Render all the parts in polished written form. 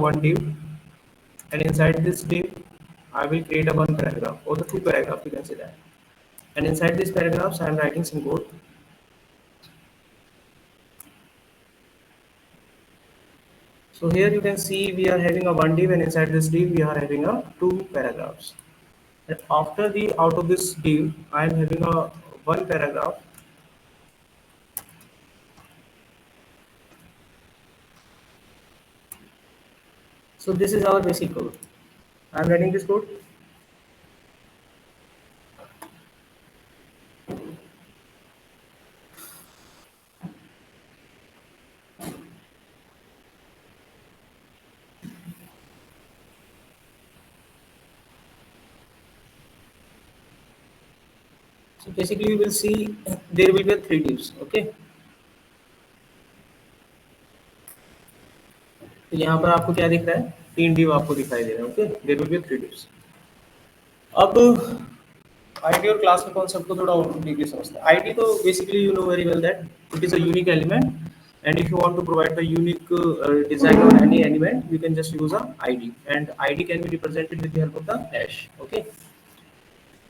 one div, and inside this div I will create a one paragraph or the two paragraph, you can say that. And inside these paragraphs I am writing some code. So here you can see we are having a one div, and inside this div we are having a two paragraphs. And after the out of this div I am having a one paragraph. So this is our basic code. I am running this code. So basically you will see there will be three divs. Okay. तो यहाँ पर आपको क्या दिख रहा है, तीन div आपको दिखाई दे रहा है. Okay, there will be three divs. अब आईडी और क्लास के कॉन्सेप्ट को थोड़ा और डीपली समझते हैं. आईडी तो basically you know very well that it is a unique element, and if you want to provide the unique design on any element, you can just use a id, and id can be represented with the help of the hash. Okay,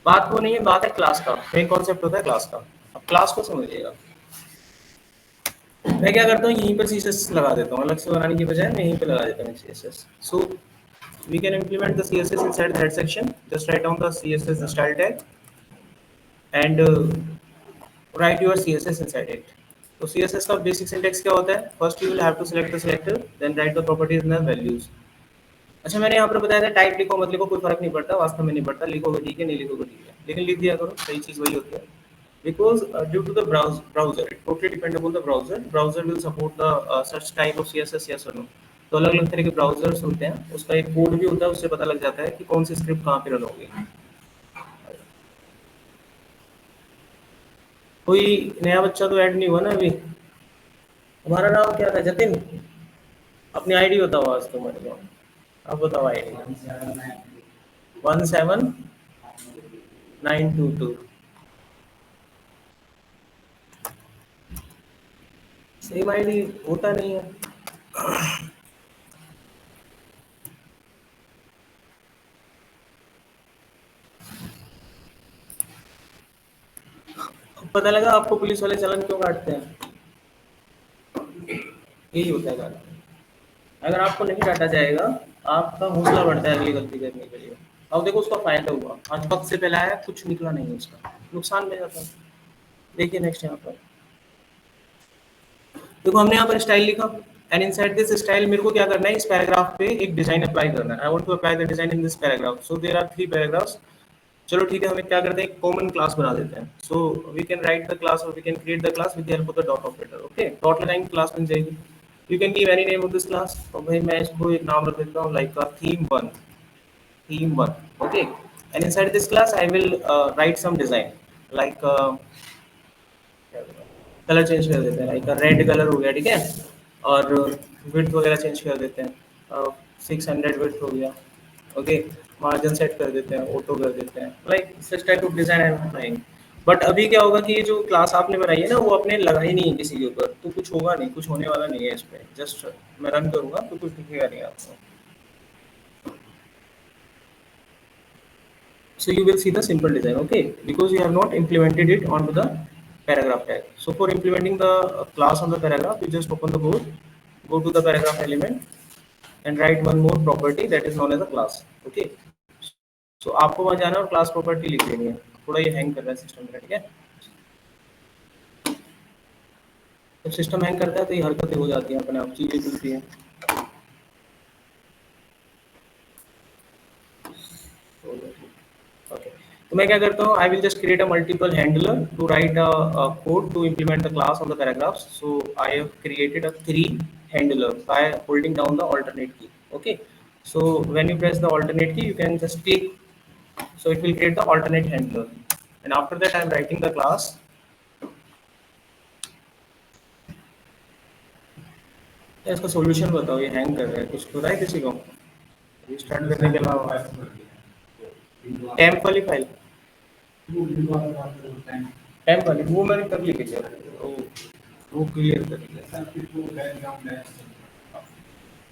बात वो नहीं है, बात है class का. Main concept होता है class का. अब क्लास को समझिएगा. मैं क्या करता हूँ, यहीं पर सीएसएस लगा देता हूँ, अलग से बनाने की बजाय मैं यहीं पे लगा देता हूँ CSS. So we can implement the css inside that section. Just write down the css style tag and write your css inside it. तो css का बेसिक सिंटेक्स क्या होता है? First you will have to select the selector, then write the properties in the values. अच्छा, मैंने यहाँ पर बताया था टाइप लिखो मत लिखो कोई फर्क नहीं पड़ता, वास्तव में नहीं पड़ता. लिखोगे ठीक है, नहीं लिखोगे ठीक है, लेकिन लिख दिया करो. सही चीज वही होती है. Because due to the browser, it totally depend upon the browser. Browser will support the such type of CSS, yes or no. तो अलग अलग तरह के ब्राउजर्स होते हैं, उसका एक कोड भी होता है, उससे पता लग जाता है कि कौन सी स्क्रिप्ट कहाँ पे रन होगी. कोई नया बच्चा तो ऐड नहीं हुआ ना अभी. हमारा नाम क्या था? जतिन. अपनी आईडी बताओ आज तुम्हारे को. अब बताओ आईडी. 17922. सेम आईडी होता नहीं है. पता लगा आपको पुलिस वाले चालान क्यों काटते हैं? यही होता है कारण. अगर आपको नहीं काटा जाएगा, आपका हौसला बढ़ता है अगली गलती करने के लिए. अब देखो उसका फायदा हुआ, आज वक्त से पहले आया, कुछ निकला नहीं उसका, नुकसान में जाता है. देखिए नेक्स्ट यहाँ पर देखो, हमने यहाँ पर स्टाइल लिखा, एंड इनसाइड दिस स्टाइल मेरे को क्या करना है, इस पैराग्राफ पे एक डिजाइन अप्लाई करना है. I want to apply the design in this paragraph. So there are three paragraphs. चलो ठीक है, हमें क्या करते हैं, कॉमन क्लास बना देते हैं. So we can write the class और we can create the class with the help of the dot operator. Okay, dot लगाएंगे, क्लास बन जाएगी. You can give any name of this class. तो भाई मैं इसको एक नाम रख देता हूँ, like theme1. theme1. Okay, and inside this class I will write some design, like colour change कर देते हैं, लाइक रेड कलर हो गया, ठीक है. और विड्थ वगैरह चेंज कर देते हैं, 600 विड्थ हो गया. ओके, मार्जिन सेट कर देते हैं, ऑटो कर देते हैं, like such type of design I am बनाएंगे. बट अभी क्या होगा कि ये जो क्लास आपने बनाई है ना, वो आपने लगाई नहीं है किसी के ऊपर, तो कुछ होगा नहीं, कुछ होने वाला नहीं है इस पे. जस्ट मैं रन करूंगा तो कुछ दिखेगा नहीं आपको. So you will see the simple design, okay, because you have not implemented it onto the paragraph tag. So for implementing the class on the paragraph, you just open the code, go to the paragraph element and write one more property that is known as a class. Okay, so आपको वहां जाना है और class property लिख देनी है. थोड़ा ये हैंग कर रहा है सिस्टम में, ठीक है. जब सिस्टम हैंग करता है तो ये हरकतें हो जाती हैं, अपने आप चीजें खुलती हैं. Okay. तो मैं क्या करता हूँ, I will just create a multiple handler to write a code to implement the class on the paragraphs. So I have created a three handler by holding down the alternate key. Okay. So when you press the alternate key, you can just click. So it will create the alternate handler. And after that, I am writing the class. इसका solution बताओ, ये hang कर रहा है, कुछ पता है किसी को? रिस्टार्ट करने के अलावा टेम्प वाली फाइल, टेम्प वाली वो मैंने कर ली, क्या? वो क्लियर कर लिया.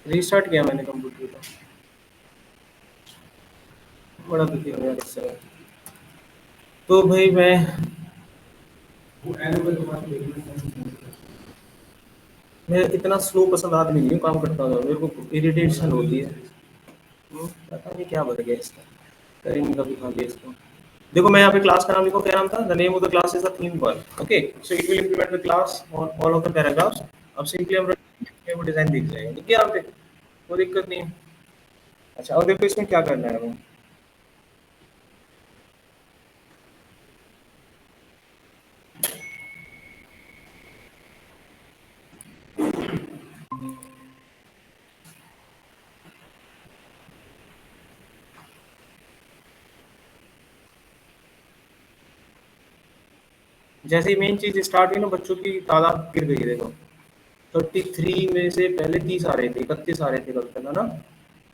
रीस्टार्ट किया मैंने कंप्यूटर को, बड़ा दुखी हो गया इससे। तो भाई मैं इतना स्लो पसंद आदमी नहीं हूँ, काम करता हूँ मेरे को इरिटेशन होती है। पता नहीं क्या बन गया इसका, करेंगे कभी खा लिया इसको। देखो मैं यहाँ पे क्लास का नाम लिखो, क्या नाम था, the name of the class is the theme one. Okay, so it will implement the class on all of the paragraphs. अब सिंपली हम वो डिजाइन दिख जाएगा, ठीक है यहाँ पे, कोई दिक्कत नहीं है। अच्छा, और देखो इसमें क्या करना है हमें। जैसे ही मेन चीज स्टार्ट हुई ना, बच्चों की तादाद गिर गई, देखो 33 में से पहले 30 आ रहे थे, 31 आ रहे थे कल तक, है ना।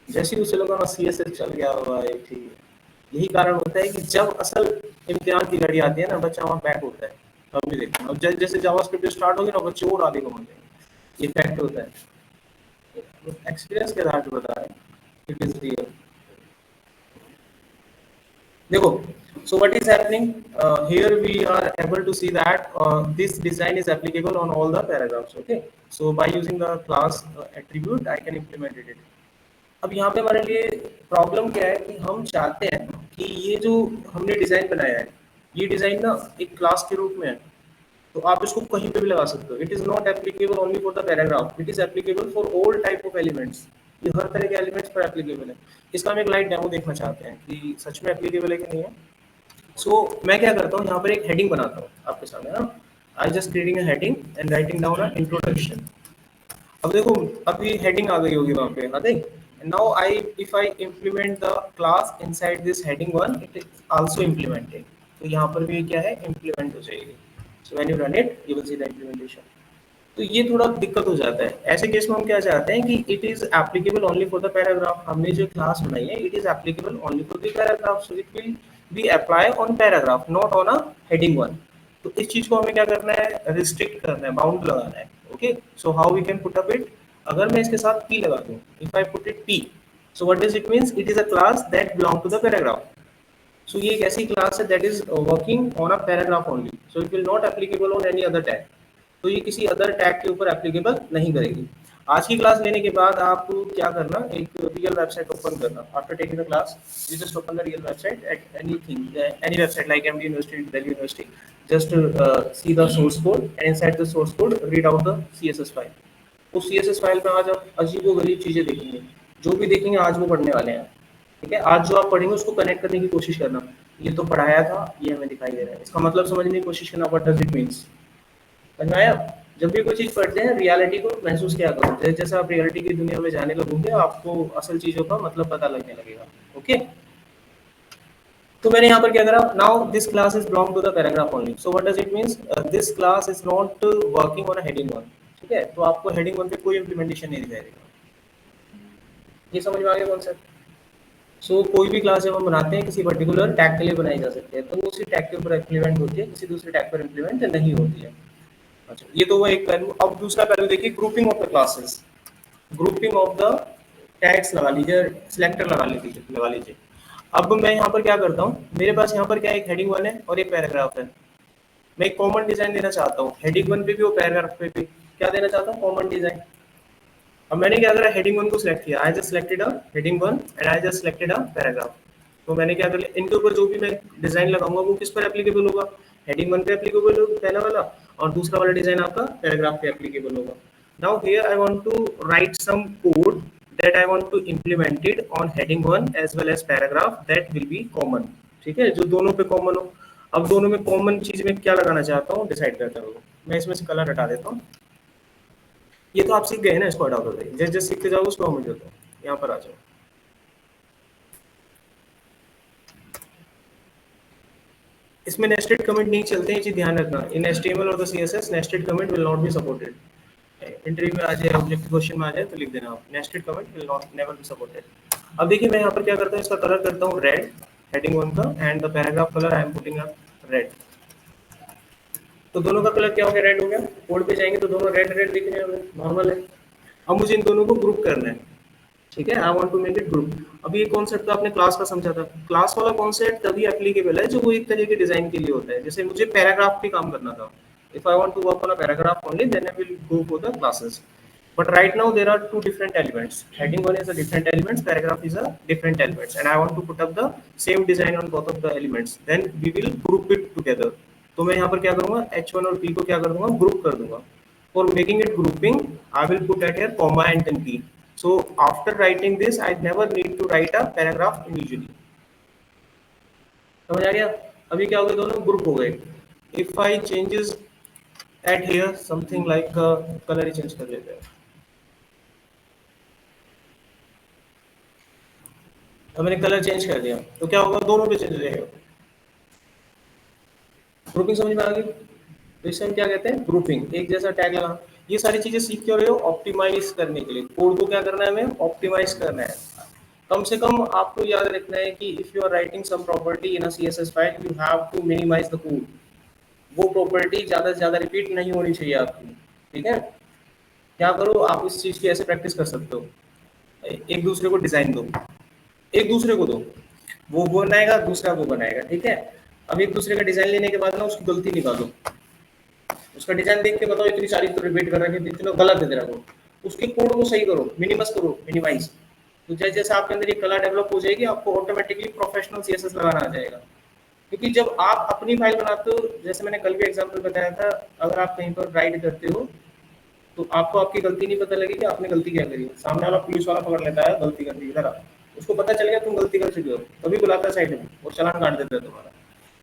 जैसे ही उसे लगा ना CSS चल गया हुआ है, ठीक है। यही कारण होता है कि जब असल इम्तिहान की घड़ी आती है ना, बच्चा वहाँ बैक होता है। अब भी देखो, अब जैसे जावास्क्रिप्ट स्टार्ट होगी ना, बच्चे और आगे को जाएंगे, ये फैक्ट होता है। एक्सपीरियंस के आधार पर बता रहे हैं, इट इज रियल। देखो, so what is happening here, we are able to see that this design is applicable on all the paragraphs. Okay, so by using the class attribute I can implement it. अब यहाँ पे हमारे लिए problem क्या है कि हम चाहते हैं कि ये जो हमने डिजाइन बनाया है, ये डिजाइन ना एक क्लास के रूप में है, तो आप इसको कहीं पे भी लगा सकते हो। It is not applicable only for the paragraph, it is applicable for all type of elements. ये हर तरह के एलिमेंट्स पर एप्लीकेबल है। इसका हम एक लाइव डेमो देखना चाहते हैं कि सच में एप्लीकेबल है कि नहीं है। मैं क्या करता हूँ, यहाँ पर एक हेडिंग बनाता हूँ आपके सामने ना। I just creating a heading and writing down a introduction. अब देखो, अभी हेडिंग आ गई होगी वहाँ पे, हाँ देख। Now I if I implement the class inside this heading one, it is also implemented. तो यहाँ पर भी क्या है, इम्प्लीमेंट हो जाएगी। So when you run it you will see the implementation. तो ये थोड़ा दिक्कत हो जाता है ऐसे केस में। हम क्या चाहते हैं कि it is applicable only for the paragraph. हमने जो क्लास बनाई है, it is applicable only for the paragraph, so it will be apply on paragraph, not on a heading one. तो इस चीज को हमें क्या करना है, रिस्ट्रिक्ट करना है, बाउंड लगाना है। Okay, so how we can put up it. अगर मैं इसके साथ p लगा दूं, if I put it p, so what does it means, it is a class that belong to the paragraph. सो ये एक ऐसी क्लास है that is working on a paragraph only, so it will not applicable on any other tag. तो ये किसी other tag के ऊपर एप्लीकेबल नहीं करेगी। आज की क्लास लेने के बाद आप क्या करना, एक रियल वेबसाइट ओपन करना। After taking the class you just open the real website eight anything, any website like MD university, Delhi university. Just see the source code and inside the source code read out the CSS file. उस CSS file में आज आप अजीबोगरीब चीजें देखेंगे। जो भी देखेंगे आज वो पढ़ने वाले हैं, ठीक है। आज जो आप पढ़ेंगे उसको कनेक्ट करने की कोशिश करना। ये तो पढ़ाया था, ये हमें दिखाई दे रहा है, इसका मतलब समझने की कोशिश करना, व्हाट डज इट मींस। समझ में आया। जब भी कोई चीज पढ़ते हैं, रियलिटी को महसूस किया करो। जैसे जैसे आप रियलिटी की दुनिया में जाने लगोगे, आपको असल चीजों का मतलब पता लगने लगेगा। ओके, तो मैंने यहाँ पर क्या करा, now this class is belong to the paragraph only. So what does it means, this class is not working on a heading one. ठीक है, तो आपको हेडिंग वन पे कोई इंप्लीमेंटेशन नहीं दिखाई देगा। ये समझ में आ गया कॉन्सेप्ट। सो कोई भी क्लास जब हम बनाते हैं, किसी पर्टिकुलर टैग के लिए बनाई जा सकती है, तो वो उसी टैग के ऊपर इंप्लीमेंट होती है, किसी दूसरे टैग पर इंप्लीमेंट नहीं होती है। अच्छा, ये तो वो एक पहलू। अब दूसरा पहलू देखिए, grouping of the classes. Grouping of the tags लगा लीजिए, सिलेक्टर लगा लीजिए। अब मैं यहाँ पर क्या करता हूँ, मेरे पास यहाँ पर क्या है, एक हेडिंग वन है और एक पैराग्राफ है। मैं एक कॉमन डिजाइन देना चाहता हूँ, हेडिंग वन पे भी और पैराग्राफ पे भी। क्या देना चाहता हूँ, कॉमन डिजाइन। अब मैंने क्या करा, हेडिंग वन को सिलेक्ट किया, I just selected a heading one and I just selected a paragraph. तो मैंने क्या कर लिया, इनके ऊपर जो भी मैं डिजाइन लगाऊंगा वो किस पर एप्लीकेबल होगा, हेडिंग वन पे एप्लीकेबल होगा पहला वाला, और दूसरा वाला डिजाइन आपका पैराग्राफ पे एप्लीकेबल होगा। Now here I want to write some code that I want to implement it on heading one as well as paragraph that will be common। ठीक है, जो दोनों पे कॉमन हो। अब दोनों में कॉमन चीज में क्या लगाना चाहता हूँ, डिसाइड करते रहो। मैं इसमें से कलर हटा देता हूँ। ये तो आप सीख गए ना, इसको हटा दो। जैसे जैसे सीखते जाओ उसको हम देता हूँ। यहाँ पर आ जाओ। इसमें नेस्टेड कमेंट नहीं चलते हैं, ये चीज ध्यान रखना। इन HTML और the CSS nested comment will not be supported. Interview में आ जाए, ऑब्जेक्टिव क्वेश्चन में आ जाए तो लिख देना आप, nested comment will not never be supported. अब देखिए मैं यहाँ पर क्या करता हूँ, इसका कलर करता हूँ रेड, हेडिंग वन का, and the paragraph colour I am putting up red. तो दोनों का कलर क्या हो गया, रेड हो गया। कोड पे जाएंगे तो दोनों रेड रेड दिख रहे हैं, नॉर्मल है। अब मुझे इन दोनों को ग्रुप करना है, ठीक है, I want to make it group. अभी ये कॉन्सेप्ट तो आपने क्लास का समझा था, क्लास वाला कॉन्सेप्ट तभी एप्लीकेबल है जो वो एक तरह के डिजाइन के लिए होता है। जैसे मुझे पैराग्राफ पे काम करना था, if I want to work on a paragraph only then I will go for the classes. But right now there are two different elements. Heading 1 is a different elements, paragraph is a different elements, and I want to put up the same design on both of the elements. Then we will group it together. तो मैं यहाँ पर क्या करूँगा, H1 और P को क्या कर दूंगा, ग्रुप कर दूंगा। For making it grouping, I will put at here comma and then P. So after writing this, I never need to write a paragraph individually. समझ आ गया? अभी क्या हो गया, दोनों ग्रुप हो गए। If I changes at here something like color he change कर लेते हैं। अब मैंने कलर चेंज कर दिया तो क्या होगा, दोनों पे चेंज हो जाएगा। ग्रुपिंग समझ में आ गई? तो इसे हम क्या कहते हैं, ग्रुपिंग। एक जैसा टैग लगा। ये सारी चीजें सीख क्यों रहे हो, ऑप्टिमाइज करने के लिए। कोड को क्या करना है, हमें ऑप्टिमाइज करना है। कम से कम आपको याद रखना है कि if you are writing some property in a CSS file, you have to minimize the code. वो प्रॉपर्टी ज्यादा से ज्यादा रिपीट नहीं होनी चाहिए आपकी, ठीक है। क्या करो, आप इस चीज की ऐसे प्रैक्टिस कर सकते हो। एक दूसरे को डिजाइन दो, एक दूसरे को दो, वो बनाएगा, दूसरा वो बनाएगा, ठीक है। अब एक दूसरे का डिजाइन लेने के बाद ना उसकी गलती निकालो, उसका डिजाइन देख के बताओ इतनी सारी तो रिपीट कर रहे हैं, इतना गलत है तेरा कोड। उसके कोड को सही करो, मिनिमस करो, मिनिमाइज। तो जैसे जैसे आपके अंदर ये कला डेवलप हो जाएगी, आपको ऑटोमेटिकली प्रोफेशनल सीएसएस लगाना आ जाएगा। क्योंकि जब आप अपनी फाइल बनाते हो, जैसे मैंने कल भी एग्जांपल बताया था, अगर आप कहीं पर राइट करते हो तो आपको आपकी गलती नहीं पता लगेगी, आपने गलती क्या करी है। सामने वाला पुलिस वाला पकड़ लेता है, गलती कर दी, इधर उसको पता चल गया तुम गलती कर चुके हो, तभी बुलाता है साइड में और चालान काट देता है तुम्हारा।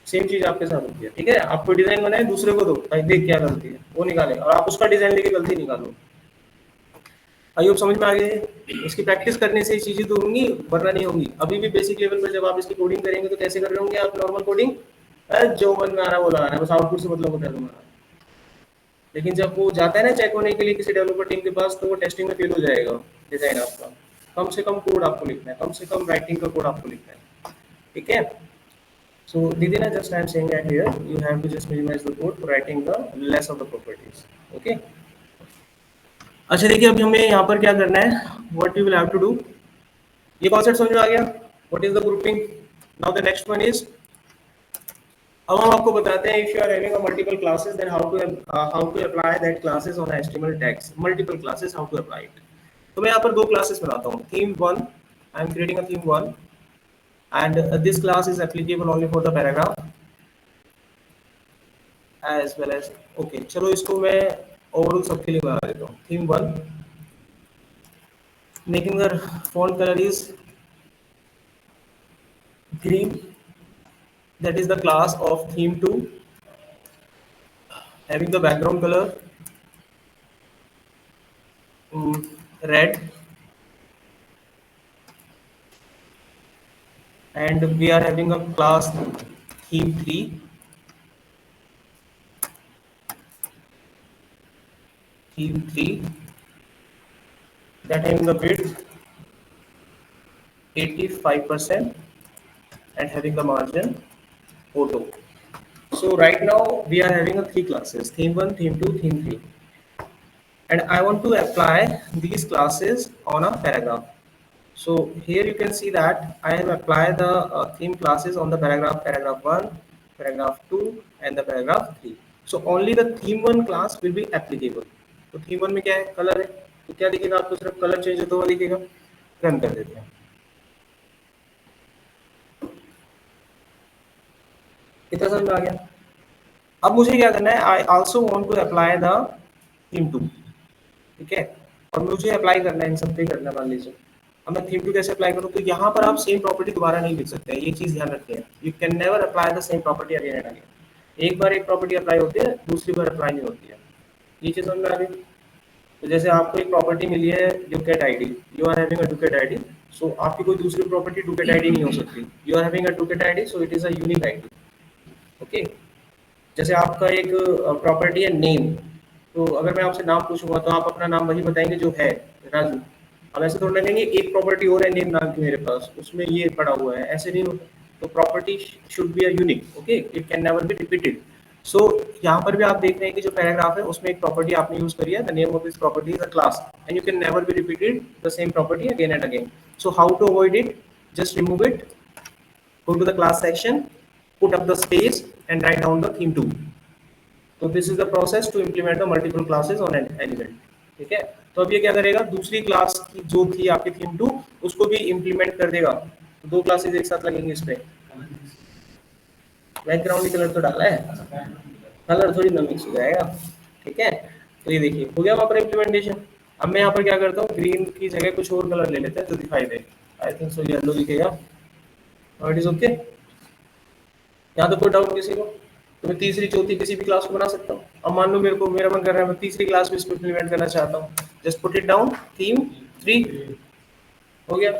सेम चीज आपके साथ होती है, ठीक है। आपको डिजाइन बनाए, दूसरे को दो, भाई देख क्या गलती है, वो निकाले, और आप उसका डिजाइन लेके गलती निकालो। आई होप समझ में आ गई है। इसकी प्रैक्टिस करने से ही चीजें तो होंगी, वरना नहीं होंगी। अभी भी बेसिक लेवल पर जब आप इसकी कोडिंग करेंगे तो कैसे कर रहे होंगे आप, नॉर्मल कोडिंग, जो मन में आ रहा है वो लगाना है, बस आउटपुट से मतलब होता है तुम्हारा। लेकिन जब वो जाता है ना चेक होने के लिए किसी डेवलपर टीम के पास, तो वो टेस्टिंग में फेल हो जाएगा डिजाइन आपका। कम से कम कोड आपको लिखना है, कम से कम राइटिंग का कोड आपको लिखना है, ठीक है। So Didina, just I am saying that here you have to just minimize the code for writing the less of the properties. Okay. अच्छा देखिए, अभी हमें यहाँ पर क्या करना है, what you will have to do, ये कॉन्सेप्ट समझ में आ गया, what is the grouping. Now the next one is, अब हम आपको बताते हैं, if you are having a multiple classes then how to apply that classes on HTML tags. Multiple classes, how to apply it. तो मैं यहाँ पर दो क्लासेस बनाता हूँ, theme 1, I am creating a theme 1 and this class is applicable only for the paragraph as well as, okay, चलो इसको मैं ओवरऑल सबके लिए बना देता हूँ। Theme 1, making the font color is green, that is the class of theme 2, having the background color red, and we are having a class theme 3, that having the width 85% and having the margin auto. So right now we are having a three classes, theme 1, theme 2, theme 3, and I want to apply these classes on a paragraph. So here you can see that I have applied the theme classes on the paragraph 1, paragraph 2 and the paragraph 3. So only the theme 1 class will be applicable. तो theme 1 में क्या है, colour है, तो क्या दिखेगा आपको, सिर्फ कलर चेंज होता हुआ दिखेगा। रन कर देते हैं, कितना समझ में आ गया। अब मुझे क्या करना है, I also want to apply the theme 2, ठीक है, और मुझे अप्लाई करना है इन सब पे करना, मान लीजिए। अब मैं थीम 2 कैसे अप्लाई करूँ, तो यहाँ पर आप सेम प्रॉपर्टी दोबारा नहीं लिख सकते हैं, ये चीज ध्यान रखते हैं। You can never apply the same property again and again. एक बार एक प्रॉपर्टी अप्लाई होती है, दूसरी बार अप्लाई नहीं होती है, ये चीज समझ में आ गई। तो जैसे आपको एक प्रॉपर्टी मिली है docket ID, you are having a docket ID, so आपकी कोई दूसरी प्रॉपर्टी डुकेट आईडी नहीं हो सकती। You are having a docket ID, so it is a unique ID, okay. जैसे आपका एक प्रॉपर्टी है नेम, तो अगर मैं आपसे नाम पूछूंगा तो आप अपना नाम वही बताएंगे जो है, राजू। अब ऐसे थोड़ा लगेंगे एक प्रॉपर्टी और है नेम नाम की मेरे पास, उसमें ये पड़ा हुआ है, ऐसे नहीं होता। तो property should be a unique, okay, it can never be repeated. So यहाँ पर भी आप देख रहे हैं कि जो पैराग्राफ है उसमें एक प्रॉपर्टी आपने यूज करी है, the name of this property is a class and you can never be repeated the same property again and again. So how to avoid it? Just remove it, go to the class section, put up the space and write down the theme 2. तो this is the process to implement the multiple classes on an element. ठीक है, तो अब ये क्या करेगा, दूसरी class की जो थी आपकी थीम 2 उसको भी इम्प्लीमेंट कर देगा. तो दो क्लासेस एक साथ लगेंगे इस पे. बैकग्राउंड कलर तो डाला है, कलर थोड़ी ना मिक्स हो जाएगा. ठीक है, तो ये देखिए हो गया वहाँ पर इम्प्लीमेंटेशन. अब मैं यहाँ पर क्या करता हूँ, ग्रीन की जगह कुछ और कलर ले लेते हैं जो दिखाई दे. आई थिंक सो येलो दिखेगा. It is okay. यहाँ तो कोई डाउट किसी को? तो मैं तीसरी चौथी किसी भी क्लास को बना सकता हूँ. अब मान लो मेरे को, मेरा मन कर रहा है मैं तीसरी क्लास में इसको इम्प्लीमेंट करना चाहता हूँ. Just put it down, theme 3 हो गया.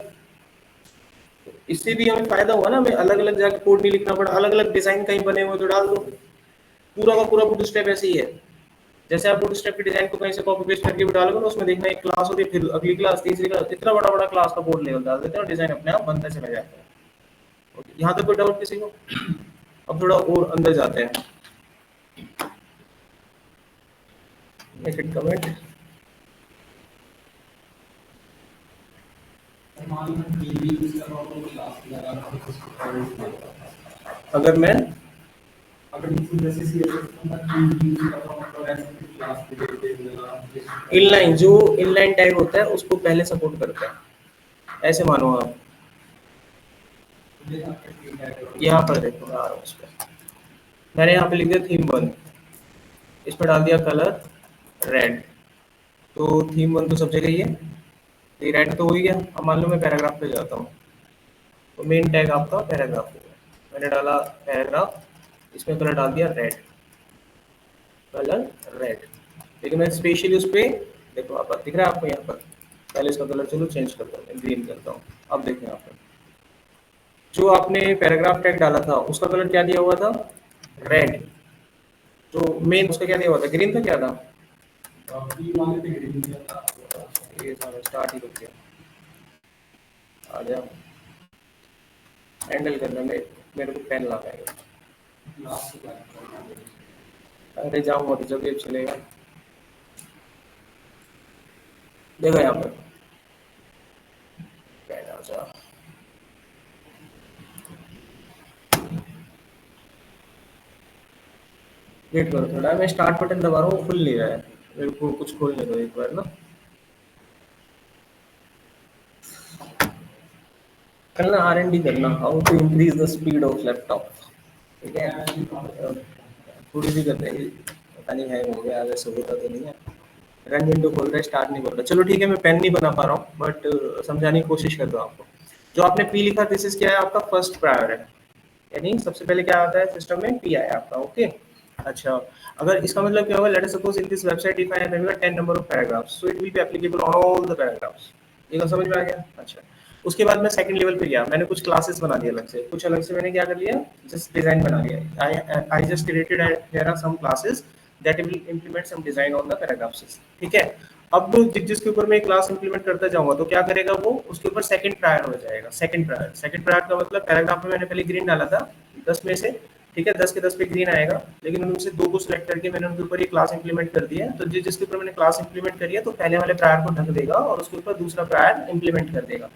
इससे भी हमें फायदा हुआ ना, हमें अलग अलग जाके कोड नहीं लिखना पड़ा. अलग अलग डिजाइन कहीं बने हुए तो डाल दो. पूरा का पूरा बूटस्ट्रैप ऐसे ही है. जैसे आप बूटस्ट्रैप की डिजाइन को कहीं से कॉपी पेस्ट करके भी डालोगे ना, उसमें देखना एक क्लास होती है, फिर अगली क्लास, तीसरी क्लास, इतना बड़ा बड़ा क्लास का कोड लेवल डाल देते हैं और डिजाइन अपने आप बनता चला जाता है. यहाँ तक कोई डाउट किसी को? अब थोड़ा और अंदर जाते हैं. Make it comment. अगर मैं इनलाइन, जो इनलाइन टैग होता है उसको पहले सपोर्ट करता है. ऐसे मानो आप, यहाँ पर देखो मैं आ रहा हूँ. उस पर मैंने यहाँ पे लिख दिया थीम 1, इस पर डाल दिया कलर रेड. तो थीम 1 तो सब जगह ही है, ये रेड तो हो ही गया. अब मान लो मैं पैराग्राफ पे जाता हूँ, तो मेन टैग आपका पैराग्राफ होगा. मैंने डाला पैराग्राफ, इसमें कलर डाल दिया रेड, कलर रेड. लेकिन मैं स्पेशली उस पर देखो, आप दिख रहा है आपको यहाँ पर, पहले इसका कलर चलो चेंज करता हूँ, ग्रीन करता हूँ. अब देखो यहाँ पर जो आपने पैराग्राफ टैग डाला था उसका कलर क्या दिया हुआ था, रेड. तो मेन उसका क्या दिया हुआ था, ग्रीन था. क्या था ये सारा स्टार्ट ही रुक गया. आ जाओ, हैंडल करना में मेरे को पेन ला पाएगा. अरे जाऊँ मत, जब ये चलेगा. देखो यहाँ पर पेन आ जा. वेट करो थोड़ा, मैं स्टार्ट बटन दबा रहा हूँ, खुल नहीं रहा है. मेरे को कुछ खोलने दो एक बार ना. कल ना R&D करना, how to increase the speed of laptop. ठीक है, थोड़ी सी करते हैं. पता नहीं हैंग हो गया, वैसे होता तो नहीं है. रन विंडो खोल रहा है, स्टार्ट नहीं खोल रहा. चलो ठीक है, मैं पेन नहीं बना पा रहा हूँ बट समझाने की कोशिश कर रहा हूँ आपको. जो आपने पी लिखा, दिस इज क्या है आपका फर्स्ट प्रायर है, यानी सबसे पहले क्या आता है सिस्टम में, पी आया आपका. ओके. अच्छा, अगर इसका मतलब क्या होगा, late us suppose in this website if I have having 10 number of paragraphs, so it will be applicable on all the paragraphs. ये तो समझ में आ गया. अच्छा, उसके बाद मैं सेकंड लेवल पे गया, मैंने कुछ क्लासेस बना दिए अलग से. कुछ अलग से मैंने क्या कर लिया, जस्ट डिजाइन बना लिया. I just created there are some classes that will implement some design on the paragraphs. ठीक है. अब जिसके ऊपर मैं क्लास इंप्लीमेंट करता जाऊंगा तो क्या करेगा वो, उसके ऊपर सेकंड प्रायर हो जाएगा. सेकंड प्रायर, सेकंड प्रायर का मतलब पैराग्राफ में मैंने पहले ग्रीन डाला था 10 में से. ठीक है, 10 के 10 पे ग्रीन आएगा, लेकिन उनमें से दो को सिलेक्ट करके मैंने उनके ऊपर ये क्लास इंप्लीमेंट कर दिया है. तो जिसके ऊपर मैंने क्लास इंप्लीमेंट करी है तो पहले वाले प्रायर को ढक देगा और उसके ऊपर दूसरा प्रायर इंप्लीमेंट कर देगा.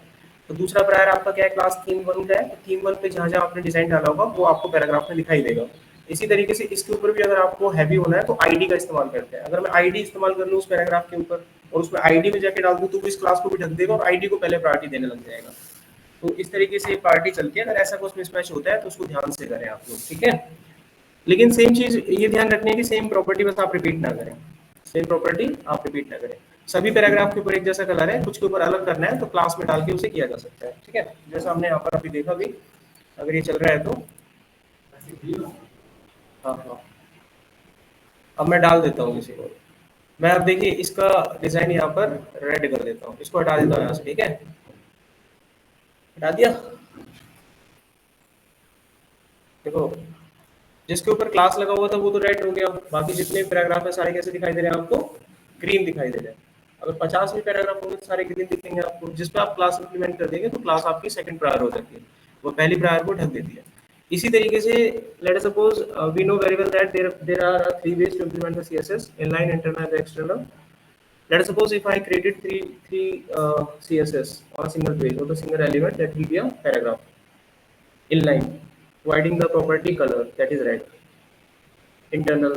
तो दूसरा प्रायर आपका क्या है, क्लास थीम 1 का है. तो थीम 1 पे जहाँ जहाँ आपने डिजाइन डाला होगा वो आपको पैराग्राफ में दिखाई देगा. इसी तरीके से इसके ऊपर भी अगर आपको हैवी होना है तो आईडी का इस्तेमाल करते हैं. अगर मैं आईडी इस्तेमाल कर लूँ उस पैराग्राफ के ऊपर और उसमें आईडी में जाके डाल दूँ तो इस क्लास को भी ढक देगा और आईडी को पहले प्रायोरिटी देने लग जाएगा. तो इस तरीके से पार्टी चलती है. अगर ऐसा कुछ मिसमैच होता है तो उसको ध्यान से करें आप लोग. ठीक है, लेकिन सेम चीज ये ध्यान रखने की सेम प्रॉपर्टी बस आप रिपीट ना करें. सेम प्रॉपर्टी आप रिपीट ना करें. सभी पैराग्राफ के ऊपर एक जैसा कलर है, कुछ के ऊपर अलग करना है तो क्लास में डाल के उसे किया जा सकता है. ठीक है, जैसा हमने यहाँ पर अभी देखा भी, अगर ये चल रहा है तो हाँ हाँ. अब मैं डाल देता हूँ किसी को. मैं अब देखिए इसका डिजाइन यहाँ पर रेड कर देता हूँ, इसको हटा देता हूँ यहाँ से. ठीक है, हटा दिया. देखो जिसके ऊपर क्लास लगा हुआ था वो तो रेड हो गया, बाकी जितने पैराग्राफ है सारे कैसे दिखाई दे रहे हैं आपको, ग्रीन दिखाई दे रहे हैं. अगर 50 भी पैराग्राफ होंगे तो सारे ग्रीन दिखेंगे आपको. जिस पे आप क्लास इंप्लीमेंट कर देंगे तो क्लास आपकी सेकंड प्रायर हो जाती है, वो पहली प्रायर को ढक देती है. इसी तरीके से let us suppose we know very well that there are three ways to implement the CSS: inline, internal, and external. Let us suppose if I created three CSS on a single page or the single element, that will be a paragraph. Inline, providing the property color, that is red. Internal,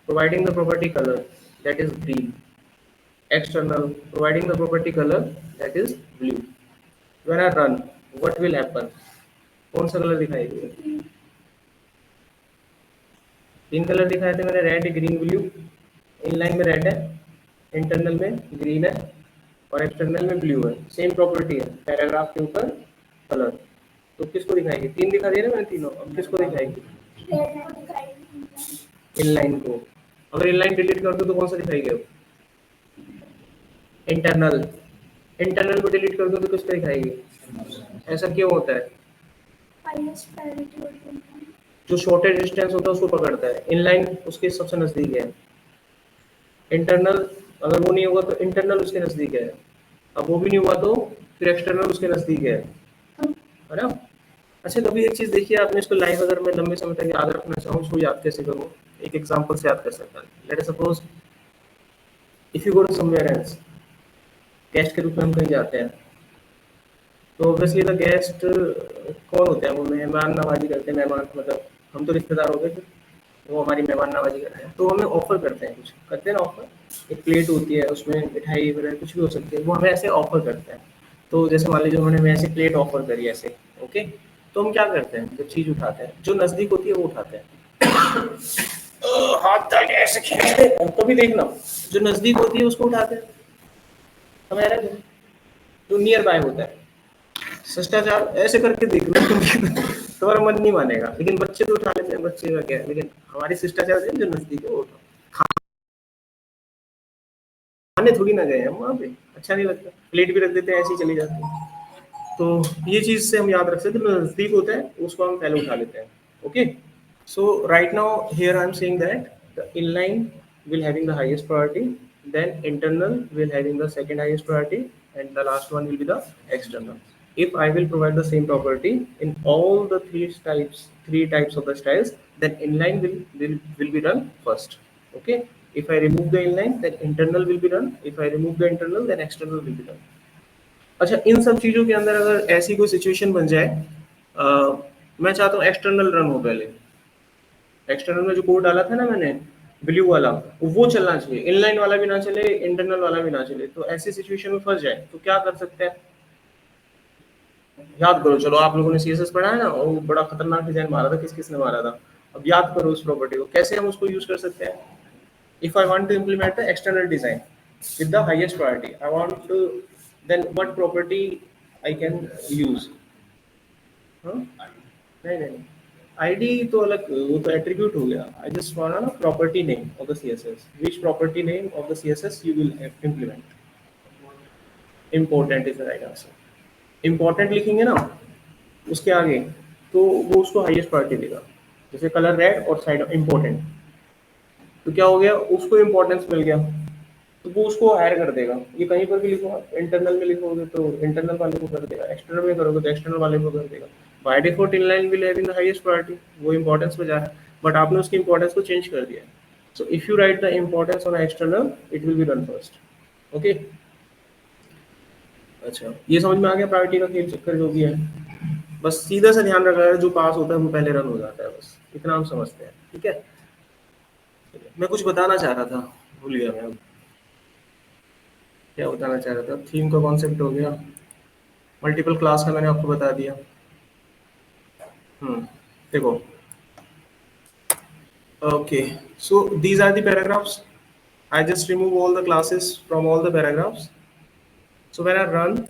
providing the property color, that is green. External, providing the property color, that is blue. When I run, what will happen? कौन सा colour दिखाई देगा? तीन colour दिखाए थे मैंने, red, green, blue. Inline में red है, इंटरनल में ग्रीन है और एक्सटर्नल में ब्लू है. सेम प्रॉपर्टी है पैराग्राफ के ऊपर कलर. तो किसको दिखाएगी? तीन दिखा दिए ना मैंने तीनों. अब किसको दिखाएगी? इनलाइन को. अगर इनलाइन डिलीट कर दो तो कौन सा दिखाएगी? अब इंटरनल. इंटरनल को डिलीट कर दो तो किसको दिखाएगी? ऐसा क्यों होता है? जो शॉर्टेज डिस्टेंस होता है उसको पकड़ता है. इनलाइन उसके सबसे नजदीक है. इंटरनल अगर वो नहीं होगा तो इंटरनल उसके नजदीक है. अब वो भी नहीं हुआ तो फिर एक्सटर्नल उसके नजदीक है ना? अच्छा, कभी एक चीज देखिए आपने, इसको लाइव अगर मैं लंबे समय तक याद रखना चाहूँ, इसको याद कैसे करूँ? एक एग्जांपल से याद कर सकता हूँ. Let us suppose if you go to somewhere else, guest के रूप में हम कहीं जाते हैं, तो ऑब्वियसली द गेस्ट कौन होते हैं? वो मेहमान नवाजी करते हैं. मेहमान मतलब हम तो रिश्तेदार हो गए, फिर वो हमारी मेहमान नवाजी करते हैं. तो हमें ऑफर करते हैं, कुछ करते हैं ना ऑफर. एक प्लेट होती है, उसमें मिठाई वगैरह कुछ भी हो सकती है, वो हमें ऐसे ऑफर करते हैं. तो जैसे मान लीजिए उन्होंने हमें ऐसे प्लेट ऑफर करी ऐसे, ओके. तो हम क्या करते हैं? जब चीज उठाते हैं, जो नजदीक होती है वो उठाते हैं. हाथ डाल के ऐसे खींचते हैं. कभी देखना, जो नजदीक होती है उसको उठाते हैं. समझ रहे हैं? जो नियर बाय होता है. शिष्टाचार ऐसे करके देख लो तुम्हारा मन नहीं मानेगा. लेकिन बच्चे तो उठा लेते हैं, बच्चे का क्या है. लेकिन हमारी शिष्टाचार है, जो नजदीक है वो उठाओ. खाने थोड़ी ना गए हम वहाँ पे, अच्छा नहीं लगता. प्लेट भी रख देते हैं, ऐसे ही चली जाती है. तो ये चीज से हम याद रख सकते हैं, जो नजदीक होता है उसको हम पहले उठा लेते हैं. Okay. So right now here I'm saying that the inline will having the highest priority, then internal will having the second highest priority, and the last one will be the external. If I will provide the same property in all the three types of the styles, then inline will be done first. Okay. If I remove the inline, then internal will be done. If I remove the internal, then external will be done. अच्छा, इन सब चीजों के अंदर अगर ऐसी कोई situation बन जाए, मैं चाहता हूँ एक्सटर्नल रन हो पहले. एक्सटर्नल में जो कोड डाला था ना मैंने, ब्लू वाला, वो चलना चाहिए. इनलाइन वाला भी ना चले, इंटरनल वाला भी ना चले. तो ऐसी सिचुएशन में फंस जाए तो क्या कर सकते हैं? याद करो. चलो, आप लोगों ने सीएसएस पढ़ा है ना, और वो बड़ा खतरनाक डिजाइन मारा था. किस किसने मारा था? अब याद करो उस प्रॉपर्टी को, कैसे हम उसको यूज कर सकते हैं. If I want to implement the external design with the highest priority, I want to, then what property I can use? हाँ? नहीं नहीं, ID तो अलग, वो तो attribute हो गया. I just want ना property name of the CSS. Which property name of the CSS you will implement? Important is the right answer. Important लिखेंगे ना उसके आगे, तो वो उसको highest priority देगा. जैसे कलर रेड और साइड इम्पोर्टेंट, तो क्या हो गया? उसको इम्पोर्टेंस मिल गया, तो वो उसको हायर कर देगा. ये कहीं पर भी लिखो, इंटरनल में लिखोगे तो इंटरनल वाले को कर देगा, एक्सटर्नल में करोगे तो एक्सटर्नल वाले को कर देगा. By default inline will having the highest priority, वो इंपॉर्टेंस पे जा रहा है, बट आपने उसकी इंपॉर्टेंस को चेंज कर दिया. So if you right the importance on external, it will be run first. Okay. अच्छा, ये समझ में आ गया प्रायोरिटी का खेल चक्कर जो भी है. बस सीधा सा ध्यान रखा है, जो पास होता है वो पहले रन हो जाता है, बस इतना हम समझते हैं. ठीक है. मैं कुछ बताना चाह रहा था, भूल गया मैं. क्या बताना चाह रहा था? थीम का कॉन्सेप्ट हो गया, मल्टीपल क्लास का मैंने आपको बता दिया. देखो. Okay, so these are the paragraphs. I just remove all the classes from all the paragraphs. So when I run,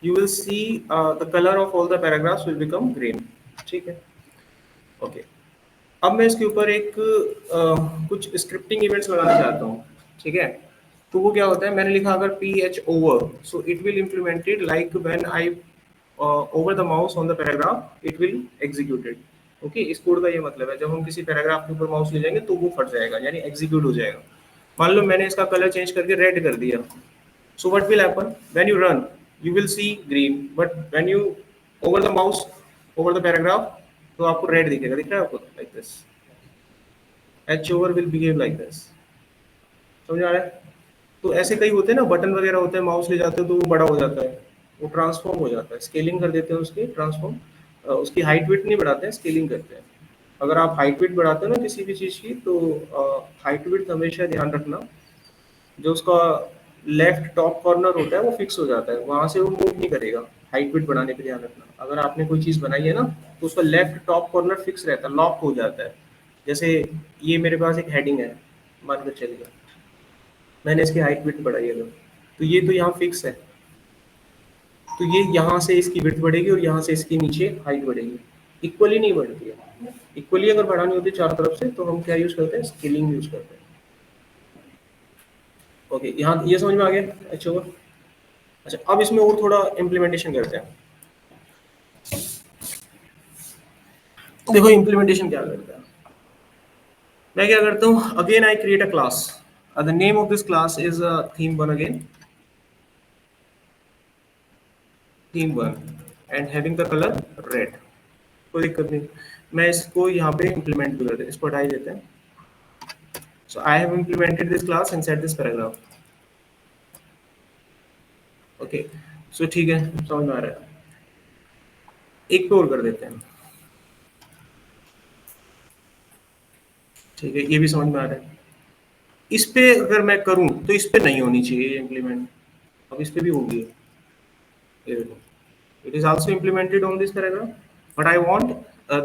you will see the color of all the paragraphs will become green. ठीक है. Okay. अब मैं इसके ऊपर एक कुछ scripting events लगाना चाहता हूँ. ठीक है. तो वो क्या होता है? मैंने लिखा अगर ph over, so it will implemented like when I over the mouse on the paragraph it will executed. Okay. इस कोड का ये मतलब है, जब हम किसी पैराग्राफ के ऊपर माउस ले जाएंगे तो वो फट जाएगा, यानी एग्जीक्यूट हो जाएगा. मान लो मैंने इसका कलर चेंज करके रेड कर दिया, so what will happen? When you run, you will see green, but when you over the mouse over the paragraph, तो आपको रेड दिखेगा, दिख रहा है आपको, like this, H over will behave like this. समझ आ रहा है? तो ऐसे कई होते हैं ना, बटन वगैरह होते हैं, माउस ले जाते हो तो वो बड़ा हो जाता है, वो ट्रांसफॉर्म हो जाता है, स्केलिंग कर देते हैं उसकी, ट्रांसफॉर्म, उसकी हाइट विड्थ नहीं बढ़ाते हैं, स्केलिंग करते हैं। अगर आप हाइट विड्थ बढ़ाते हो ना किसी भी चीज़ की, तो हाइट विड्थ हमेशा ध्यान रखना, जो उसका लेफ्ट टॉप कॉर्नर होता है वो फिक्स हो जाता है, वहां से वो मूव नहीं करेगा। हाइट विड्थ बढ़ाने पे ध्यान रखना, अगर आपने कोई चीज़ बनाई है ना, तो उसका लेफ्ट टॉप कॉर्नर फिक्स रहता है, लॉक हो जाता है। जैसे ये मेरे पास एक हेडिंग है, मानकर चलिए मैंने इसकी हाइट विड्थ बढ़ाई है, तो ये तो यहाँ फिक्स है, तो ये यहाँ से इसकी विड्थ बढ़ेगी और यहाँ से इसकी नीचे हाइट बढ़ेगी, इक्वली नहीं बढ़ती है। इक्वली अगर बढ़ानी होती है चारों तरफ से, तो हम क्या यूज करते हैं, स्केलिंग यूज करते हैं। ओके, यहाँ ये समझ में आ गया? अच्छा हुआ। अच्छा, अब इसमें और थोड़ा इम्प्लीमेंटेशन करते हैं। देखो इम्प्लीमेंटेशन क्या करता है, मैं क्या करता हूँ, again I create a class, the name of this class is theme one, again theme one, and having the colour red. कोई दिक्कत नहीं, मैं इसको यहाँ पे इम्प्लीमेंट भी कर दें, इसको हटाई देते हैं। So I have implemented this class inside this paragraph. Okay, so ठीक है, समझ में आ रहा है। एक पे और कर देते हैं, ठीक है, ये भी समझ में आ रहा है। इस पे अगर मैं करूं तो इस पे नहीं होनी चाहिए इम्प्लीमेंट, अब इस पे भी होगी, ये देखो, it is also implemented on this paragraph, but I want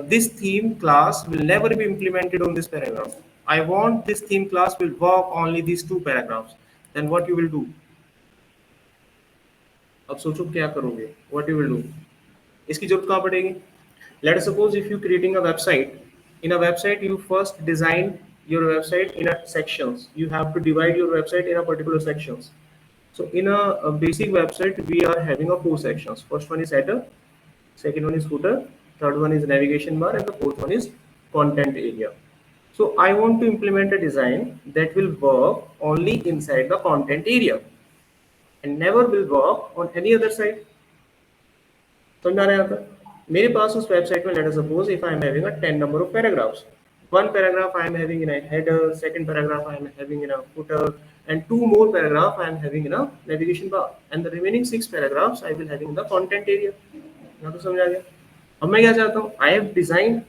this theme class will never be implemented on this paragraph. I want this theme class will work only these two paragraphs. Then what you will do? अब सोचो क्या करोगे, what you will do? इसकी जरूरत कहाँ पड़ेगी? Let us suppose if you creating a website. In a website, you first design your website in a sections. You have to divide your website in a particular sections. So in a basic website, we are having a four sections. First one is header, second one is footer, third one is navigation bar, and the fourth one is content area. So I want to implement a design that will work only inside the content area and never will work on any other side. समझ आ रहा है यहाँ पर? मेरे पास उस website में, late us suppose if I am having a 10 number of paragraphs. One paragraph I am having in a header, second paragraph I am having in a footer, and two more paragraph I am having in a navigation bar, and the remaining 6 paragraphs I will having in the content area. यहाँ तो समझ आ गया? अब मैं क्या चाहता हूँ, I have design,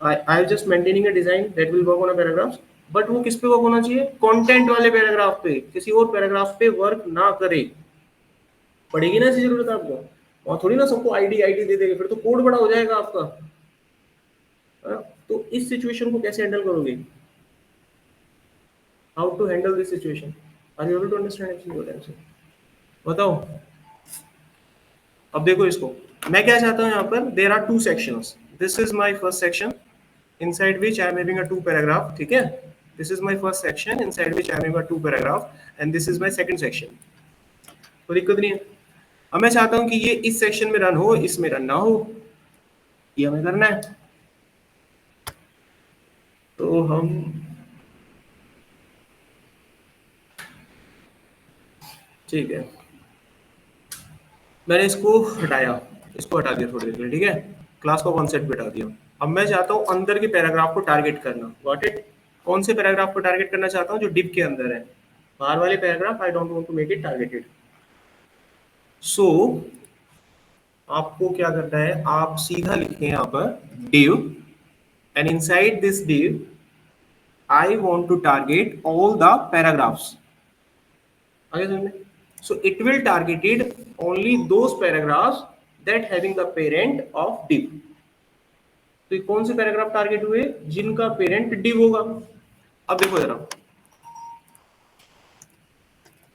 I have just maintaining a design that will work on a paragraphs, but वो किस पे वर्क होना चाहिए, कंटेंट वाले पैराग्राफ पे, किसी और पैराग्राफ पे वर्क ना करे। पड़ेगी ना ऐसी जरूरत आपको, वहां थोड़ी ना सबको आईडी आईडी दे देंगे, फिर तो कोड बड़ा हो जाएगा आपका, है ना? तो इस सिचुएशन को कैसे हैंडल करोगे, how to handle this situation, are you able to understand actually what I am saying? बताओ। अब देखो इसको, मैं क्या चाहता हूँ यहाँ पर, there are two sections, this is my first section inside which I am having a two paragraph, ठीक है, this is my first section inside which I am having a two paragraph, and this is my second section. कोई दिक्कत नहीं है। अब मैं चाहता हूं कि ये इस सेक्शन में रन हो, इसमें रन ना हो, ये हमें करना है। तो हम ठीक है, मैंने इसको हटाया, इसको हटा दिया थोड़ी देर के लिए, ठीक है, क्लास का कॉन्सेप्ट हटा दिया। अब मैं चाहता हूँ अंदर के पैराग्राफ को टारगेट करना, गॉट इट? कौन से पैराग्राफ को टारगेट करना चाहता हूँ, जो डिव के अंदर है, बाहर वाले paragraph I don't want to make it targeted. So आपको क्या करना है, आप सीधा लिखें यहाँ पर div, and inside this div I want to target all the paragraphs. आगे समझ में? So it will targeted only those paragraphs that having the parent of div. तो ये कौन से पैराग्राफ टारगेट हुए, जिनका पेरेंट div होगा। अब देखो जरा,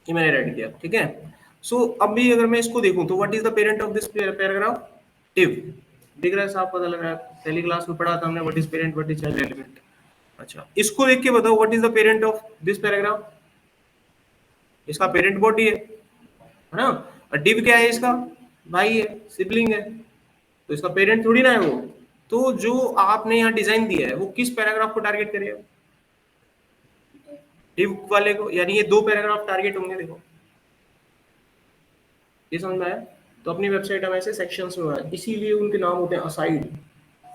ये मैंने रेड किया, ठीक है। सो अब भी अगर मैं इसको देखूं तो what is the parent of this paragraph, div। दिख रहा है, साफ पता लग रहा है, पहली क्लास में पढ़ा था हमने, what is parent, what is child element. अच्छा, इसको देख के बताओ what is the parent of this paragraph, इसका पेरेंट बॉडी है ना, और डिव क्या है, इसका भाई है, सिबलिंग है, तो इसका पेरेंट थोड़ी ना है वो। तो जो आपने यहाँ डिजाइन दिया है वो किस पैराग्राफ को टारगेट करेगा, डिव वाले को, यानी ये दो पैराग्राफ टारगेट होंगे। देखो ये समझ में आया? तो अपनी वेबसाइट हम ऐसे सेक्शंस में बनाए, इसीलिए उनके नाम होते हैं असाइड।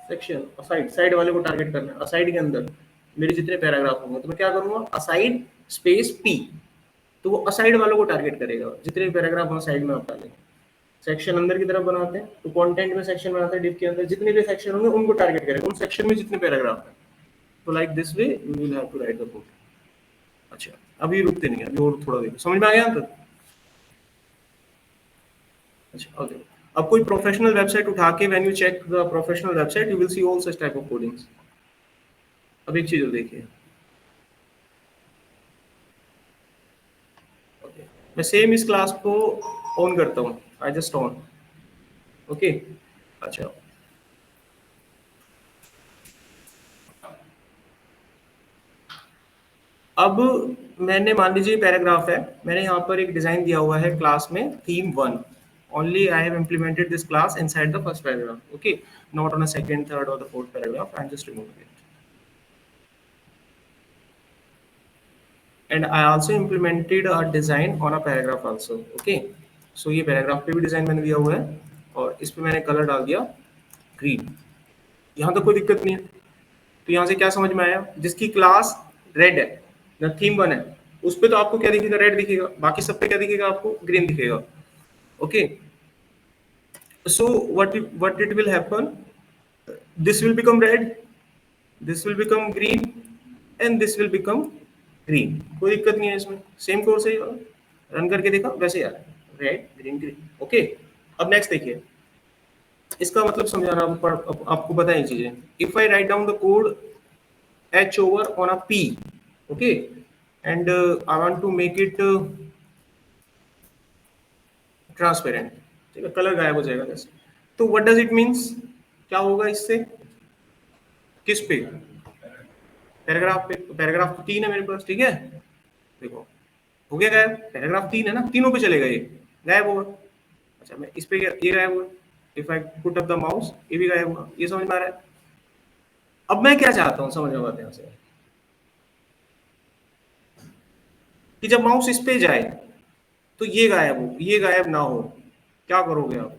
सेक्शन असाइड, साइड वाले को टारगेट करना है। असाइड के अंदर मेरे जितने पैराग्राफ होंगे तो मैं क्या करूंगा, असाइड स्पेस पी, तो वो असाइड वालों को टारगेट करेगा, जितने पैराग्राफ हम साइड में आप डालेंगे। सेक्शन अंदर की तरफ बनाते हैं तो कंटेंट में सेक्शन बनाते हैं, डिव के अंदर जितने भी सेक्शन होंगे उनको टारगेट करेगा, उन सेक्शन में जितने पैराग्राफ हैं। तो like this way you will have to write the code. अच्छा, अभी रुकते नहीं है, अभी और थोड़ा देखो, समझ में आ गया अंतर? अच्छा ओके। अब कोई प्रोफेशनल वेबसाइट उठा के when you check the professional website you will see all such type of codings. अब एक चीज और देखिए, ओके, मैं सेम इस क्लास को ऑन करता हूँ, आई जस्ट ऑन, ओके। अच्छा, अब मैंने मान लीजिए पैराग्राफ है, मैंने यहाँ पर एक डिजाइन दिया हुआ है क्लास में theme one, only I have implemented this class inside the first paragraph, okay, not on a second, third or the fourth paragraph. I'm just removing it. And I also implemented a design on a paragraph also, okay. So ये paragraph पे भी design मैंने दिया हुआ है और इस पे मैंने कलर डाल दिया ग्रीन। यहाँ तो कोई दिक्कत नहीं है। तो यहाँ से क्या समझ में आया, जिसकी क्लास रेड है ना, थीम वन है, उस पे तो आपको क्या दिखेगा, रेड दिखेगा, बाकी सब पे क्या दिखेगा, आपको ग्रीन दिखेगा, okay. So what it will happen, this will become red, this will become green and this will become green। कोई दिक्कत नहीं है इसमें, सेम कोर्स है ये वाला, रन करके देखा वैसे यार, रेड ग्रीन ग्रीन, ओके। अब नेक्स्ट देखिए, इसका मतलब समझाना आपको पता है चीजें। If I right down the code h over on a p, okay, and I want to make it transparent, ठीक है, कलर गायब हो जाएगा जैसे। तो व्हाट डज इट मीन्स, क्या होगा इससे, किस पे, पैराग्राफ पे। तो पैराग्राफ 3 है मेरे पास, ठीक है, देखो हो गया गायब, पैराग्राफ 3 है ना, तीनों पे चलेगा ये, गायब होगा। अच्छा, मैं इस पे ये गायब हुआ, if I put up the mouse ये भी गायब हुआ, ये समझ में आ रहा है। अब मैं क्या चाहता हूँ, समझ में आते हैं से, कि जब माउस इस पे जाए तो ये गायब हो, ये गायब ना हो, क्या करोगे आप।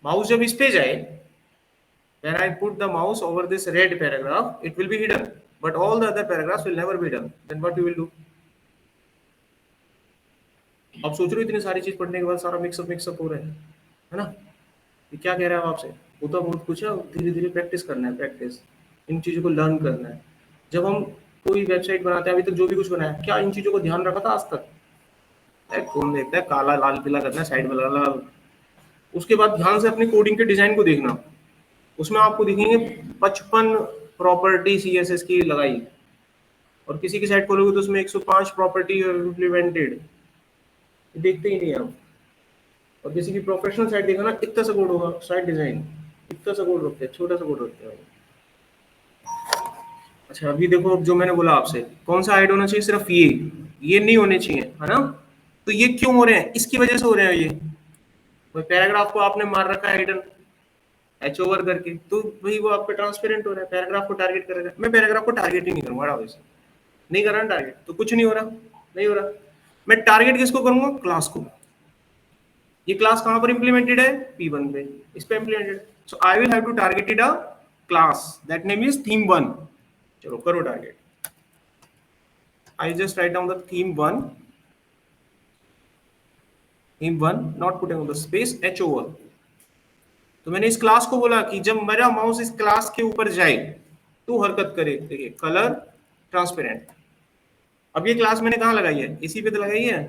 माउस जब इस पे जाए, when I put the mouse over this red paragraph, it will be hidden, but all the other paragraphs will never be done. Then what you will do? आप सोच रहे हो इतनी सारी चीज पढ़ने के बाद सारा मिक्सअप हो रहा है ना। ये क्या कह रहा है आपसे, होता बहुत कुछ है, धीरे धीरे प्रैक्टिस करना है, प्रैक्टिस, इन चीजों को लर्न करना है। जब हम कोई वेबसाइट बनाते हैं, अभी तक जो भी कुछ बनाया, क्या इन चीजों को ध्यान रखा था आज तक? कौन देखता है, काला लाल पीला करना है, साइड में लाल लाल। उसके बाद ध्यान से अपनी कोडिंग के डिजाइन को देखना, उसमें आपको दिखेंगे 55 प्रॉपर्टी सीएसएस की लगाई, और किसी की साइट खोलोगे तो उसमें 105 प्रॉपर्टी इम्प्लीमेंटेड, देखते ही नहीं आप। और किसी की प्रोफेशनल साइट देखा ना, इतना सा कोड होगा, साइट डिजाइन इतना सा कोड रखते हैं, छोटा सा कोड रखते हैं। अच्छा, अभी देखो जो मैंने बोला आपसे, कौन सा हाइड होना चाहिए, सिर्फ ये नहीं होने चाहिए, है ना। तो ये क्यों हो रहे हैं, इसकी वजह से हो रहे हैं ये, कोई पैराग्राफ को आपने मार रखा है हिडन एच ओवर करके, तो वही वो आपका ट्रांसपेरेंट हो रहा है, पैराग्राफ को टारगेट करेगा। मैं पैराग्राफ को टारगेट ही नहीं करूंगा, वैसे नहीं कर रहा टारगेट, तो कुछ नहीं हो रहा, नहीं हो रहा। मैं टारगेट किसको करूंगा, क्लास को। ये क्लास कहां पर इंप्लीमेंटेड है, P1 पे, इस पे इंप्लीमेंटेड। So I will have to target it a class that name is theme one. चलो करो target, I just write down the theme one not putting the space hover. तो मैंने इस क्लास को बोला कि जब मेरा माउस इस क्लास के ऊपर जाए तो हरकत करे, देखिए कलर ट्रांसपेरेंट। अब ये क्लास मैंने कहाँ लगाई है, इसी पे तो लगाई है,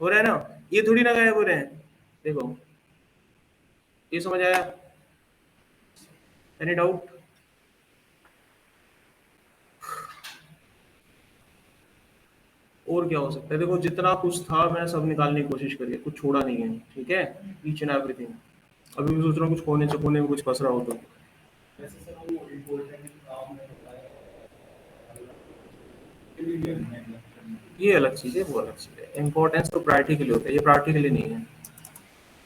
हो रहा है ना, ये थोड़ी ना गायब हो रहे हैं, देखो, ये समझ आया, एनी डाउट। और क्या हो सकता है, देखो जितना कुछ था मैंने सब निकालने की कोशिश करी है, कुछ छोड़ा नहीं है, ठीक है, ईच एंड एवरीथिंग। अभी भी सोच रहा हूँ कुछ कोने चकोने में कुछ फंस रहा हो तो। ये अलग चीज है, वो अलग चीज है, इंपॉर्टेंस तो प्रायोरिटी के लिए होता है, ये प्रायोरिटी के लिए नहीं है,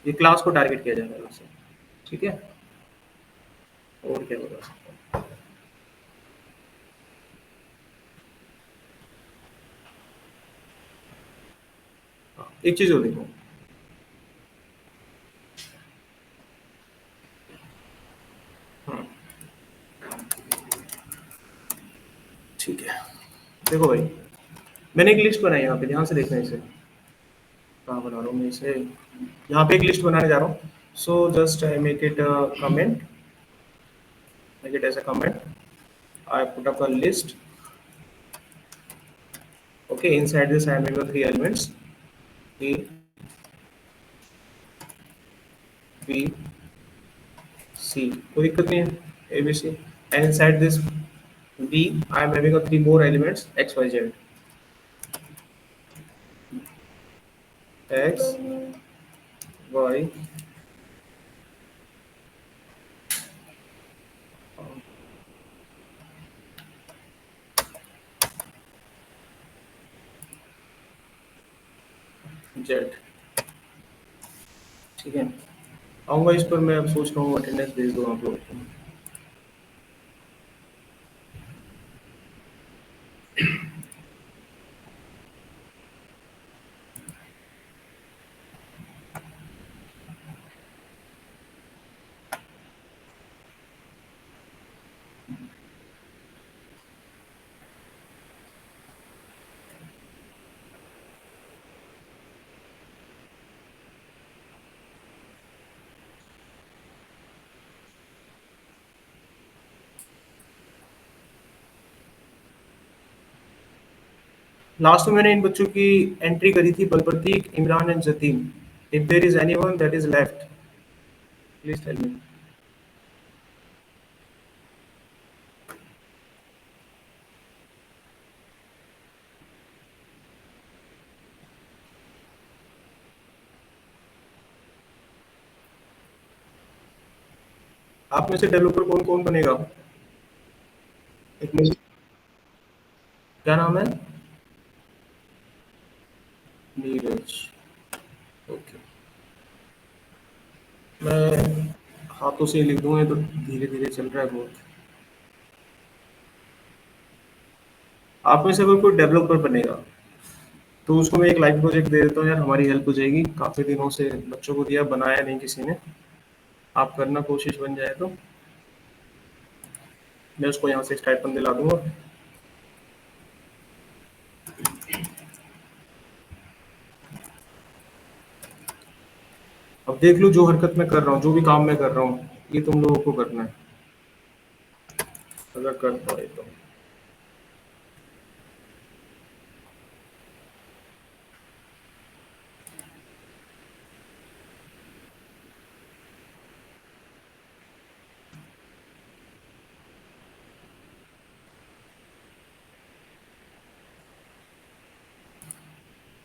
ये क्लास को टारगेट किया जाएगा अलग से, ठीक है। और क्या बता सकता हूँ, हाँ, एक चीज और देखो, ठीक है, देखो भाई मैंने एक लिस्ट बनाई है यहाँ पे, ध्यान से देखना इसे। कहाँ बना रहा हूँ मैं इसे, यहाँ पे एक लिस्ट बनाने जा रहा हूँ। So just I make it comment, make it as a comment, I put up a list. Okay, inside this I am having three elements A, B, C. कोई दिक्कत नहीं है, A, B, C. And inside this B, I am having a three more elements X, Y, Z. X, Y, Z. ठीक है, आऊँगा इस पर, मैं अब सोच रहा हूँ अटेंडेंस भेज दूँ आप लोगों को। लास्ट में मैंने इन बच्चों की एंट्री करी थी, Balpratik, Imran and Jatin. If there is anyone that is left, please tell me. आप में से डेवलपर कौन कौन बनेगा? एक मिनट, क्या नाम है? नीरज। ओके, मैं हाथों से लिख दूंगा, तो धीरे धीरे चल रहा है बहुत। आप में से अगर कोई डेवलपर बनेगा तो उसको मैं एक लाइव प्रोजेक्ट दे देता हूँ यार, हमारी हेल्प हो जाएगी। काफी दिनों से बच्चों को दिया, बनाया नहीं किसी ने। आप करना कोशिश, बन जाए तो मैं उसको यहाँ से स्टाइपेंड दिला दूंगा। अब देख लो, जो हरकत मैं कर रहा हूँ, जो भी काम मैं कर रहा हूँ, ये तुम लोगों को करना है, अगर कर पाए तो।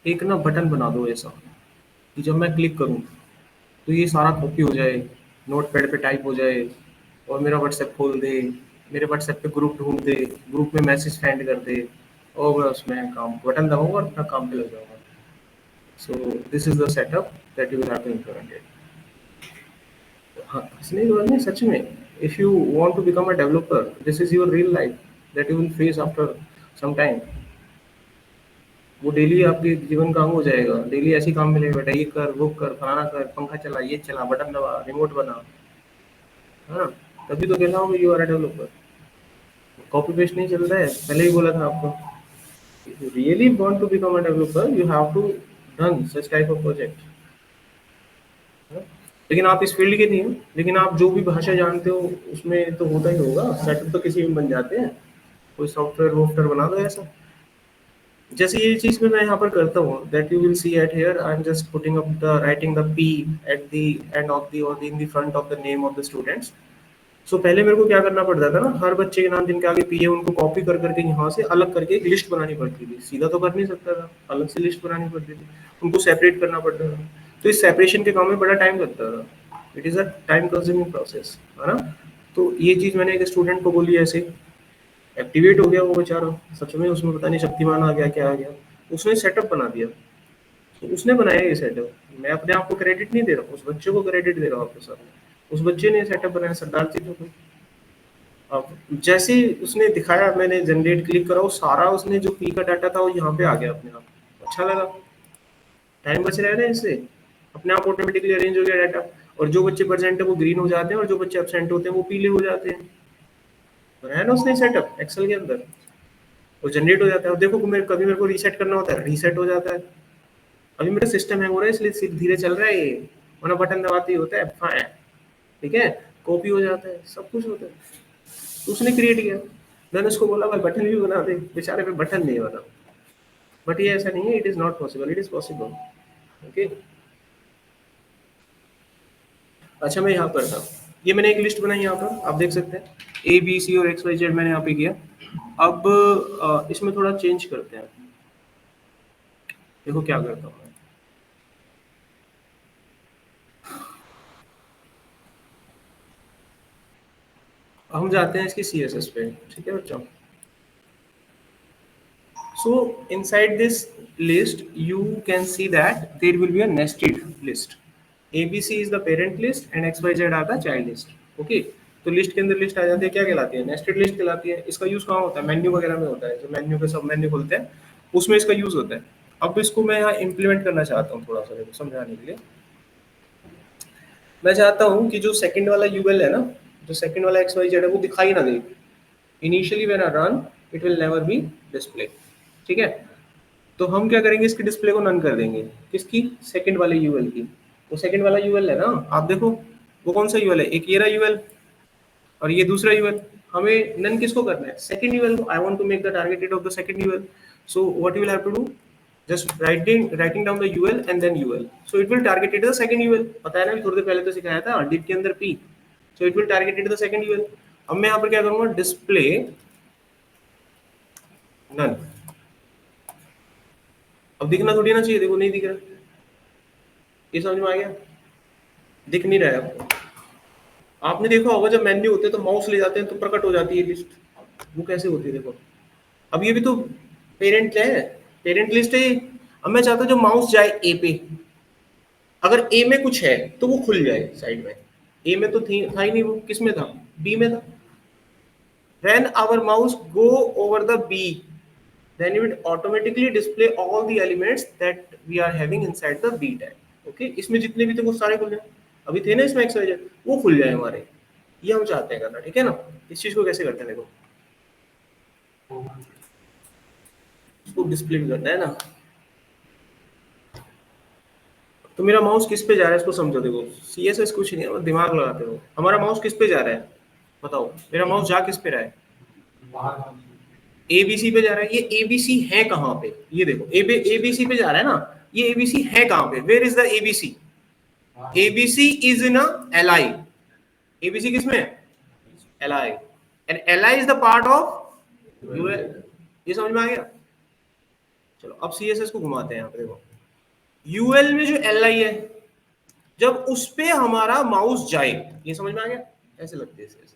एक ना बटन बना दो ऐसा कि जब मैं क्लिक करूँ तो ये सारा कॉपी हो जाए, नोट पैड पे टाइप हो जाए, और मेरा व्हाट्सएप खोल दे, मेरे व्हाट्सएप पे ग्रुप ढूंढ दे, ग्रुप में मैसेज सेंड कर दे, और मैं उसमें काम बटन दबाऊंगा और अपना काम पे लग जाऊंगा। So this is the setup that you will have to implement it. हाँ, हंसने की बात नहीं, सच में। If you want to become a developer, this is your real life that you will face after some time. वो daily आपके जीवन का अंग हो जाएगा। डेली ऐसे ही काम मिलेगा, बेटा ये कर, वो कर, फलाना कर, पंखा चला, ये चला, बटन दबा, रिमोट बना, है ना? तभी तो कहना होगा you are a developer. Copy paste नहीं चल रहा है, पहले ही बोला था आपको। If you really want to become a developer, you have to run such type of project. लेकिन आप इस फील्ड के नहीं हो, लेकिन आप जो भी भाषा जानते हो उसमें तो होता ही होगा। सेटअप तो किसी में बन जाते हैं। कोई सॉफ्टवेयर वॉफ्टवेयर बना दो ऐसा। जैसे ये चीज में मैं यहाँ पर करता हूँ, that you will see at here, I am just putting up the writing the P at the end of the और in the front of the name of the students. So पहले मेरे को क्या करना पड़ता था ना, हर बच्चे के नाम जिनके आगे पी है उनको कॉपी कर करके यहाँ से अलग करके एक लिस्ट बनानी पड़ती थी। सीधा तो कर नहीं सकता था, अलग से लिस्ट बनानी पड़ती थी, उनको सेपरेट करना पड़ता था। तो इस सेपरेशन के काम में बड़ा टाइम लगता था। It is a time consuming process, है ना? तो ये चीज़ मैंने एक स्टूडेंट को बोली, ऐसे एक्टिवेट हो गया वो बेचारा। सच में उसमें पता नहीं शक्तिमान आ गया, क्या आ गया, उसने सेटअप बना दिया। तो उसने बनाया ये सेटअप। मैं अपने आप को क्रेडिट नहीं दे रहा हूँ, उस बच्चे को क्रेडिट दे रहा हूँ आपके सामने। उस बच्चे ने सेटअप बनाया, सरदार जी को। अब जैसे ही उसने दिखाया, मैंने जनरेट क्लिक करा, वो सारा उसने जो पी का डाटा था वो यहाँ पे आ गया अपने आप। अच्छा लगा, टाइम बच रहा है ना इससे, अपने आप ऑटोमेटिकली अरेंज हो गया डाटा। और जो बच्चे प्रेजेंट है वो ग्रीन हो जाते हैं, और जो बच्चे एब्सेंट होते हैं वो पीले हो जाते हैं। बनाया ना उसने सेटअप एक्सेल के अंदर। वो जनरेट हो जाता है। और देखो कभी मेरे को रीसेट करना होता है, रीसेट हो जाता है। अभी मेरा सिस्टम हैंग हो रहा है इसलिए सिर्फ धीरे चल रहा है ये, वरना बटन दबाते ही होता है फाइन, ठीक है, कॉपी हो जाता है, सब कुछ होता है। तो उसने क्रिएट किया, मैंने उसको बोला भाई बटन भी बना दे, बेचारे पे बटन नहीं बना। बट ये ऐसा नहीं है, it is not possible, it is possible. Okay, अच्छा मैं यहाँ पर था, ये मैंने एक लिस्ट बनाई यहाँ पर, आप देख सकते हैं ए बी सी और एक्स वाई जेड मैंने यहाँ पे किया। अब इसमें थोड़ा चेंज करते हैं, देखो क्या करता हूँ मैं। हम जाते हैं इसकी सी एस एस पे, ठीक है बच्चों। So inside this list, you can see that there will be a nested list. ABC is the parent list and XYZ are the child list. Okay. तो लिस्ट के अंदर लिस्ट आ जाती है, क्या कहलाती है? नेस्टेड लिस्ट कहलाती है। इसका यूज कहाँ होता है? मेन्यू वगैरह में होता है, जो मेन्यू के सब मेन्यू खुलते हैं उसमें इसका यूज होता है। अब इसको मैं यहाँ इम्प्लीमेंट करना चाहता हूँ, थोड़ा सा देखो समझाने के लिए। मैं चाहता हूँ कि जो सेकंड वाला यूएल है ना, जो सेकंड वाला एक्स वाई जेड है, वो दिखाई ना दे। Initially when I run it will never be display, ठीक है। तो हम क्या करेंगे, इसकी डिस्प्ले को नन कर देंगे। किसकी? सेकंड वाले यूएल की। तो सेकंड वाला यूएल है ना, आप देखो वो कौन सा यूएल है, एक ये रहा यूएल और ये दूसरा यूएल। हमें नन किसको करना है? सेकंड यूएल को। I want to make the targeted of the second UL. So what you will have to do, just writing down the UL and then UL, so it will targeted the second UL. पता है ना, थोड़ी देर पहले तो सिखाया था dip के अंदर P, so it will targeted the second UL. अब मैं यहाँ पर क्या करूंगा, डिस्प्ले नन। अब दिखना थोड़ी ना चाहिए, देखो नहीं दिख रहा, ये समझ में आ गया? दिख नहीं रहा है आपको। आपने देखा होगा जब मेन्यू होते हैं तो माउस ले जाते हैं तो प्रकट हो जाती है लिस्ट, वो कैसे होती है देखो। अब ये भी तो पेरेंट है, पेरेंट लिस्ट है। अब मैं चाहता हूं जो माउस जाए ए पे, अगर ए में कुछ है तो वो खुल जाए साइड में। ए में तो था ही नहीं, वो किस में था? बी में था। when our mouse go over the b, then it will automatically display all the elements that we are having inside the b tag. Okay, इसमें जितने भी थे वो सारे खुल जाए। अभी थे ना इसमें एक्स वाई जेड, वो खुल जाए हमारे। ये हम चाहते हैं करना, ठीक है ना। इस चीज को कैसे करते हैं देखो, इसको डिस्प्ले भी करना है ना। तो मेरा माउस किस पे जा रहा है इसको समझो, देखो सी एस एस कुछ नहीं है, दिमाग लगाते हो। हमारा माउस किस पे जा रहा है बताओ, मेरा माउस जा किस पे रहा है? एबीसी पे जा रहा है। ये एबीसी है कहाँ पे, ये देखो एबीसी पे जा रहा है ना, ये एबीसी है कहाँ पे? Where is the ABC? ABC is in L I. ABC किसमें है? L I, and L I is the part of UL. ये समझ में आ गया? चलो अब सीएसएस को घुमाते हैं यहाँ पे, देखो यूएल में जो एल आई है, जब उस पे हमारा माउस जाए, ये समझ में आ गया? ऐसे लगते हैं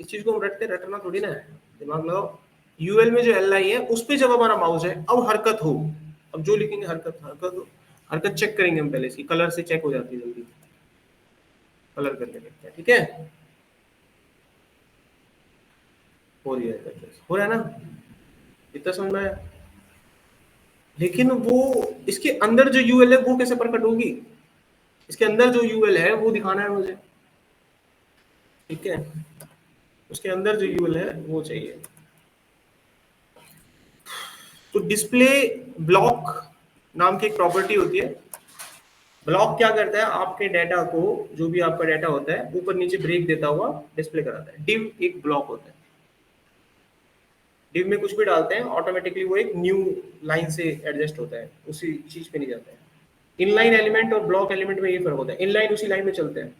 इस चीज को हम रटना थोड़ी ना है, दिमाग लगाओ। यूएल में जो एल आई है उस पे जब हमारा माउस है, अब हरकत हो, अब जो लिखेंगे हरकत, हरकत हो। हरकत चेक करेंगे हम पहले, इसकी कलर से चेक हो जाती है जल्दी, कलर करके देखते हैं, ठीक है। हो रही है हरकत, हो रहा है ना, इतना समझ में आया। लेकिन वो इसके अंदर जो यूएल है वो कैसे प्रकट होगी? इसके अंदर जो यूएल है वो दिखाना है मुझे, ठीक है। उसके अंदर जो यूएल है वो चाहिए। तो डिस्प्ले ब्लॉक नाम की एक प्रॉपर्टी होती है। ब्लॉक क्या करता है, आपके डाटा को, जो भी आपका डाटा होता है, ऊपर नीचे ब्रेक देता हुआ डिस्प्ले कराता है। डिव एक ब्लॉक होता है। डिव में कुछ भी डालते हैं ऑटोमेटिकली वो एक न्यू लाइन से एडजस्ट होता है, उसी चीज पे नहीं जाता है। इनलाइन एलिमेंट और ब्लॉक एलिमेंट में ये फर्क होता है। इनलाइन उसी लाइन में चलते हैं,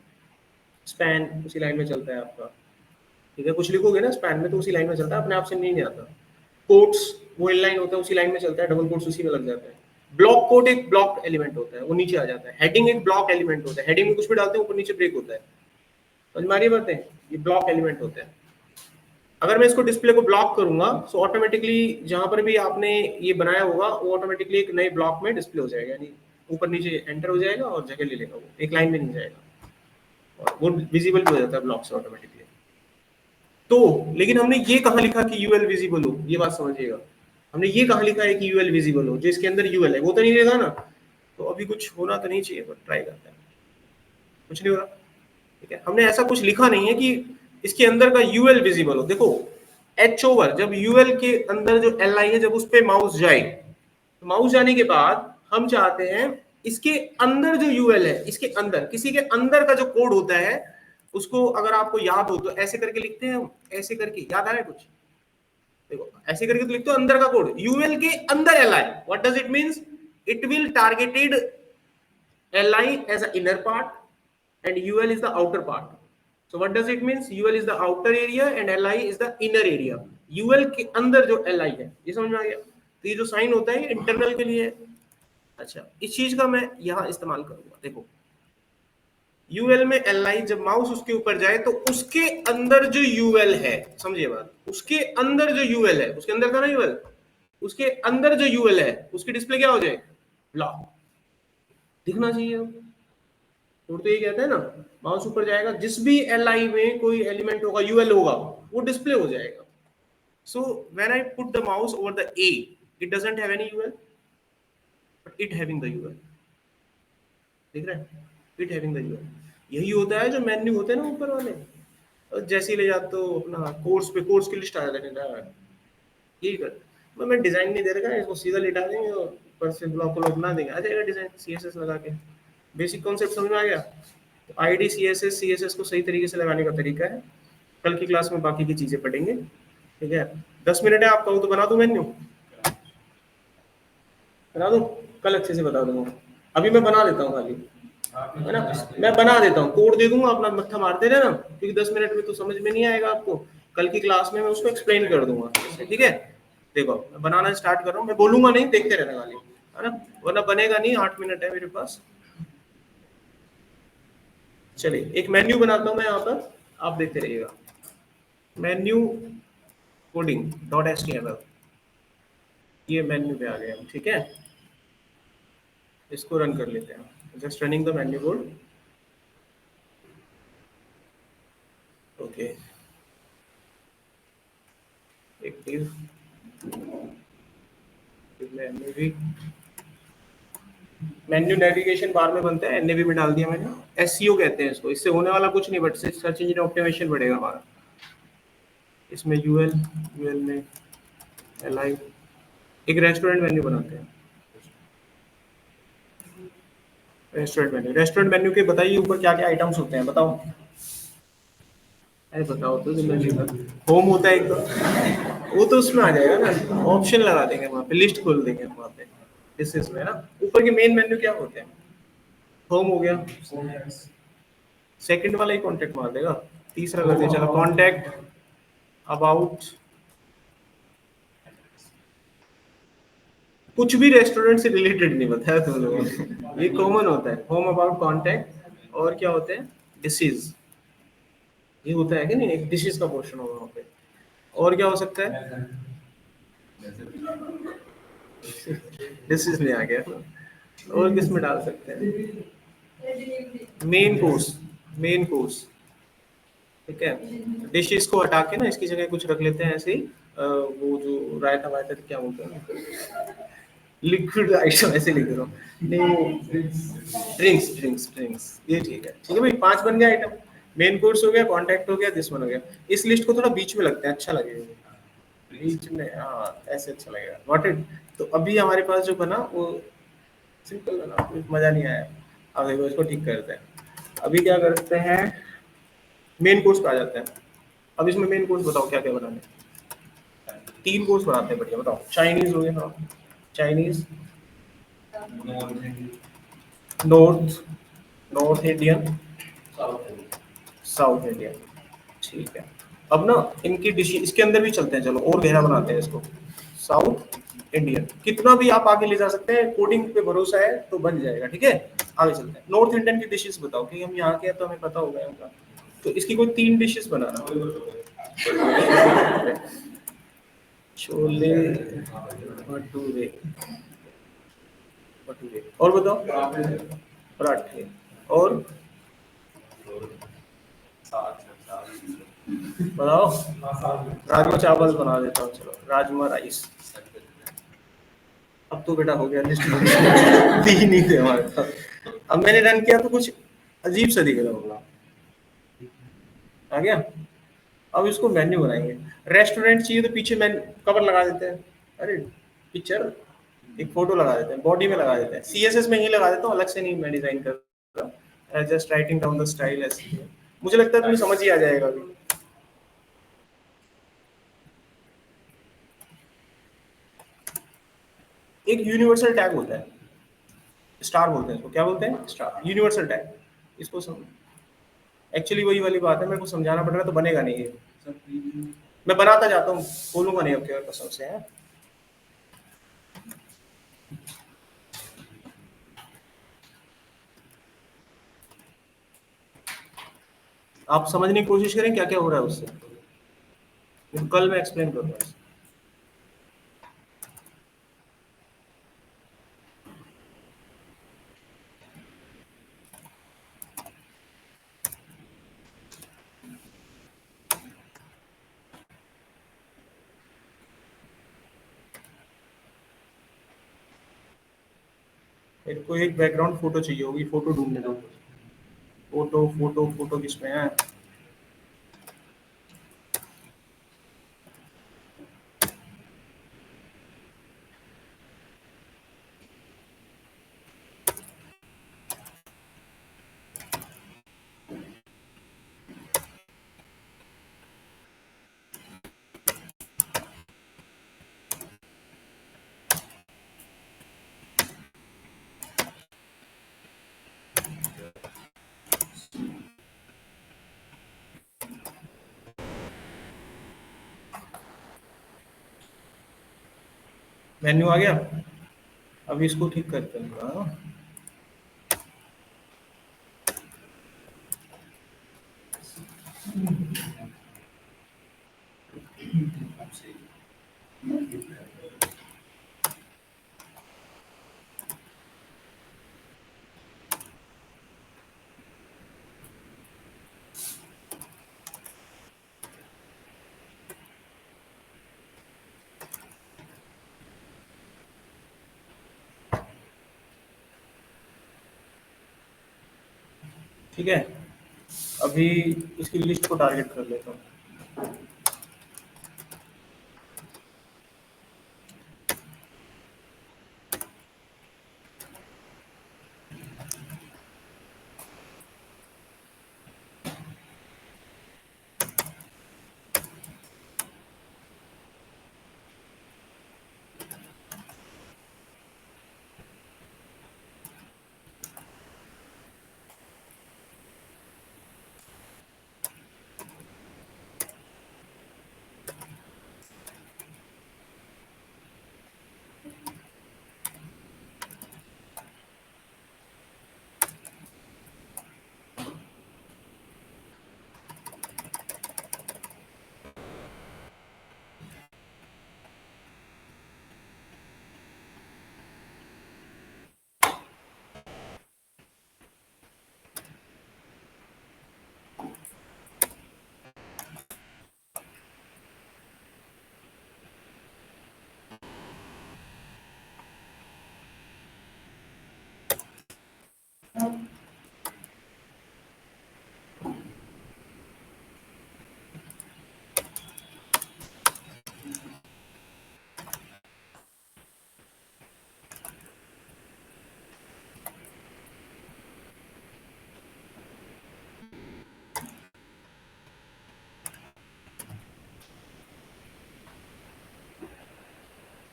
स्पैन उसी लाइन में चलता है आपका, ठीक है। कुछ लिखोगे ना स्पैन में तो उसी लाइन में चलता है, अपने आप से नहीं आता। कोट्स वो इनलाइन होता है, उसी लाइन में चलता है, डबल कोट्स उसी में लग जाता है। ब्लॉक कोट एक ब्लॉक एलिमेंट होता है, वो नीचे आ जाता है। हेडिंग एक ब्लॉक एलिमेंट होता है, हेडिंग में कुछ भी डालते हैं ऊपर नीचे ब्रेक होता है। समझ में आ रही है बातें? ये ब्लॉक एलिमेंट होते हैं। अगर मैं इसको डिस्प्ले को ब्लॉक करूंगा तो ऑटोमेटिकली जहां पर भी आपने ये बनाया होगा वो ऑटोमेटिकली एक नए ब्लॉक में डिस्प्ले हो जाएगा, यानी ऊपर नीचे एंटर हो जाएगा और जगह ले लेगा, वो एक लाइन में नहीं जाएगा और वो विजिबल भी हो जाता है ब्लॉक से ऑटोमेटिकली। तो लेकिन हमने ये कहाँ लिखा कि यूएल विजिबल हो, ये बात समझिएगा। हमने ये कहाँ लिखा है कि यूएल विजिबल हो? जो इसके अंदर यूएल है वो तो नहीं देगा ना। तो अभी कुछ होना तो नहीं चाहिए, पर ट्राई करते हैं। कुछ नहीं हो रहा, ठीक है। हमने ऐसा कुछ लिखा नहीं है कि इसके अंदर का यूएल विजिबल हो। देखो एच ओवर, जब यूएल के अंदर जो एल आई है जब उस पे माउस जाए, माउस जाने के बाद हम चाहते हैं इसके अंदर जो यूएल है, इसके अंदर किसी के अंदर का जो कोड होता है उसको अगर आपको याद हो तो ऐसे करके लिखते हैं हम, ऐसे करके याद आ रहा है कुछ, देखो ऐसे करके तो लिखते हो अंदर का कोड, यूएल के अंदर L I, what does it means, it will targeted li as an inner part and ul is the outer part. So what does it means, ul is the outer area and li is the inner area. ul के अंदर जो li है, ये समझ में आ गया, तो ये जो साइन होता है इंटरनल के लिए है। अच्छा, इस चीज का मैं यहाँ इस्तेमाल करूंगा, देखो ul में li जब माउस उसके ऊपर जाए तो उसके अंदर जो ul है, समझिए बात, उसके अंदर जो ul है, उसके अंदर था ना ul, उसके अंदर जो ul है उसकी डिस्प्ले क्या हो जाए, ब्लॉक दिखना चाहिए। कोड तो ये कहता है ना, माउस ऊपर जाएगा जिस भी एल आई में कोई एलिमेंट होगा यूएल होगा वो डिस्प्ले हो जाएगा। So when I put the mouse over the A, it doesn't have any UL but it having the UL, देख रहे हैं, इट हैविंग द यूएल। यही होता है जो मेन्यू होते हैं ना ऊपर वाले, और जैसे ही ले जाते हो अपना कोर्स पे, कोर्स की लिस्ट आ जाता है, यही कर, मैं डिजाइन नहीं दे रखा है, इसको सीधा लिटा देंगे और ऊपर से ब्लॉक ब्लॉक बना देंगे, आ जाएगा डिजाइन सीएसएस लगा के। बेसिक कॉन्सेप्ट समझ में आ गया। आईडी सीएसएस को सही तरीके से लगाने का तरीका है, कल की क्लास में बाकी की चीजें पढ़ेंगे, ठीक है। 10 मिनट है, आप कहो तो बना दूं मेन्यू, बना दूं, कल अच्छे से बता दूंगा, अभी मैं बना देता हूँ खाली, है ना, मैं बना देता हूँ, कोड दे दूंगा, अपना मत्था मारते रहना, क्योंकि 10 मिनट में तो समझ में नहीं आएगा आपको, कल की क्लास में मैं उसको एक्सप्लेन कर दूंगा, ठीक है। देखो मैं बनाना स्टार्ट कर रहा हूँ, मैं बोलूंगा नहीं, देखते रहना खाली, है ना, वरना बनेगा नहीं, 8 मिनट है मेरे पास। चलिए एक मेन्यू बनाता हूं मैं यहाँ पर, आप देखते रहिएगा, मेन्यू कोडिंग डॉट एचटीएमएल, ये मेन्यू पे आ गए हम, ठीक है। इसको रन कर लेते हैं, just running the menu code, okay. Active menu navigation bar में बनता है, एनएवी में डाल दिया मैंने, एसईओ कहते हैं इसको, इससे होने वाला कुछ नहीं बट सर्च इंजन ऑप्टिमाइजेशन बढ़ेगा हमारा। इसमें यूएल में एलआई, एक रेस्टोरेंट मेन्यू बनाते हैं, रेस्टोरेंट मेन्यू के बताइए ऊपर क्या क्या आइटम्स होते हैं, बताओ, अरे बताओ तो, होम होता है एक तो, वो तो उसमें आ जाएगा ना, ऑप्शन लगा देंगे वहाँ पे, लिस्ट खोल देंगे वहाँ पे, इसमें ना ऊपर के मेन मेन्यू क्या होते हैं, होम हो गया, सेकंड वाला ही कॉन्टेक्ट मार देगा, तीसरा कर दिया, चलो कॉन्टेक्ट, अबाउट, कुछ भी रेस्टोरेंट से रिलेटेड नहीं बताया तुम लोगों ने, ये कॉमन होता है, होम, अबाउट, कॉन्टेक्ट, और क्या होते हैं, डिसीज, ये होता है कि नहीं, एक डिशेस का पोर्शन होगा वहाँ पे, और क्या हो सकता है, डिशेस में आ गया, और किस में डाल सकते हैं, मेन कोर्स, मेन कोर्स, ठीक है। डिशेस को हटा के ना इसकी जगह कुछ रख लेते हैं ऐसे ही, वो जो रायता वायता क्या बोलते हैं, लिक्विड आइटम ऐसे लिख रहा हूँ, नहीं ड्रिंक्स, ये ठीक है भाई, 5 बन गया आइटम, मेन कोर्स हो गया, कॉन्टैक्ट हो गया, दिस वन हो गया। इस लिस्ट को थोड़ा बीच में लगता है, अच्छा लगेगा बीच में, हाँ ऐसे अच्छा लगेगा, गॉट इट। तो अभी हमारे पास जो बना वो सिंपल बना, मजा नहीं आया, अब देखो इसको ठीक करते हैं। अभी क्या करते हैं, मेन कोर्स पे आ जाते हैं। अब इसमें मेन कोर्स बताओ क्या क्या बनाने, 3 कोर्स बनाते हैं, बढ़िया बताओ। चाइनीज हो गया, Chinese, north Indian, south Indian, ठीक है। अब ना इनकी डिश इसके अंदर भी चलते हैं, चलो और गहरा बनाते हैं इसको, साउथ इंडियन, कितना भी आप आगे ले जा सकते हैं, कोडिंग पे भरोसा है तो बन जाएगा, ठीक है। आगे चलते हैं, नॉर्थ इंडियन की डिशेस बताओ, कि हम यहाँ के हैं तो हमें पता होगा इनका, तो इसकी कोई 3 डिशेस बनाना, छोले भटूरे, और बताओ, पराठे, और बताओ, राजमा चावल बना देता हूँ, चलो राजमा राइस। अब तो बेटा हो गया, लिस्ट 3 ही थे हमारे पास, अब मैंने रन किया तो कुछ अजीब सा दिख रहा होगा, आ गया, अब इसको मेन्यू बनाएंगे। रेस्टोरेंट चाहिए तो पीछे मैं कवर लगा देते हैं। अरे पिक्चर, एक फोटो लगा देते हैं, बॉडी में लगा देते हैं, सीएसएस में ही लगा देता हूँ, अलग से नहीं मैं डिजाइन करता, just writing down the style ऐसे। मुझे लगता है तुम्हें समझ ही आ जाएगा अभी। एक यूनिवर्सल टैग होता है, स्टार बोलते हैं इसको, क्या बोलते हैं, स्टार, यूनिवर्सल टैग। इसको सम... एक्चुअली वही वाली बात है, मेरे को समझाना पड़ रहा है तो बनेगा नहीं ये। मैं बनाता जाता हूँ, बोलूंगा नहीं अब क्या कसम से है। आप समझने की कोशिश करें क्या क्या हो रहा है उससे, तो कल मैं एक्सप्लेन करूंगा। मेरे को एक बैकग्राउंड फोटो चाहिए होगी, फोटो ढूंढने दो। फोटो फोटो फोटो किसमें है? मेन्यू आ गया। अभी इसको ठीक करते हैं थोड़ा, हाँ? ठीक है, अभी इसकी लिस्ट को टारगेट कर लेता हूँ।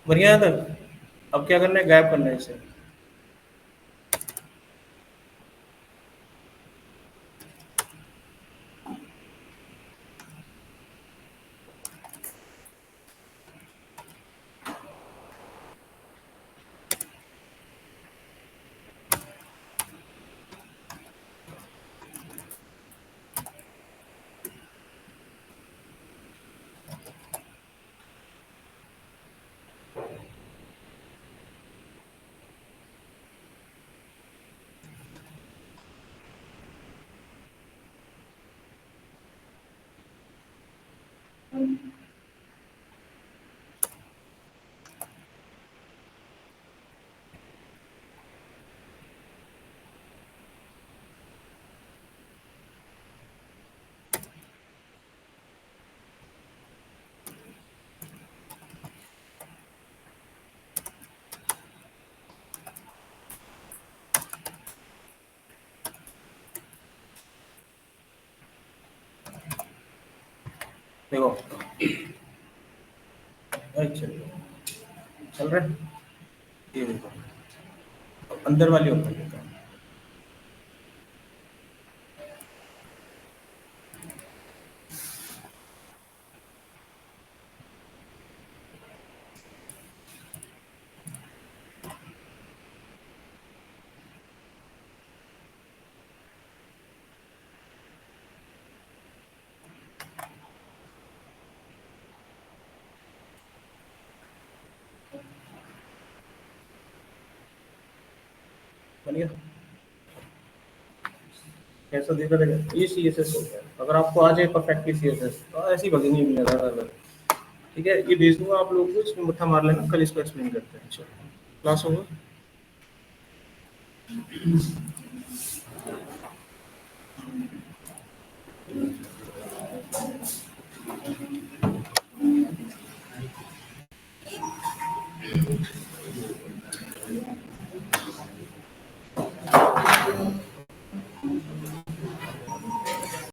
बढ़िया है तक। अब क्या करना है, गायब करना है इसे। देखो, चल रहा है। ये देखो, अंदर वाली ओपन करता हूँ। बन गया। कैसा देखा रहेगा, ये सी एस एस हो गया। अगर आपको आ जाए परफेक्टली सी एस एस तो ऐसी भगनी नहीं लगा। ठीक है, ये भेज दूंगा आप लोगों को, इसमें मत्था मार लेना, कल इसको एक्सप्लेन करते हैं। चलो, क्लास होगा।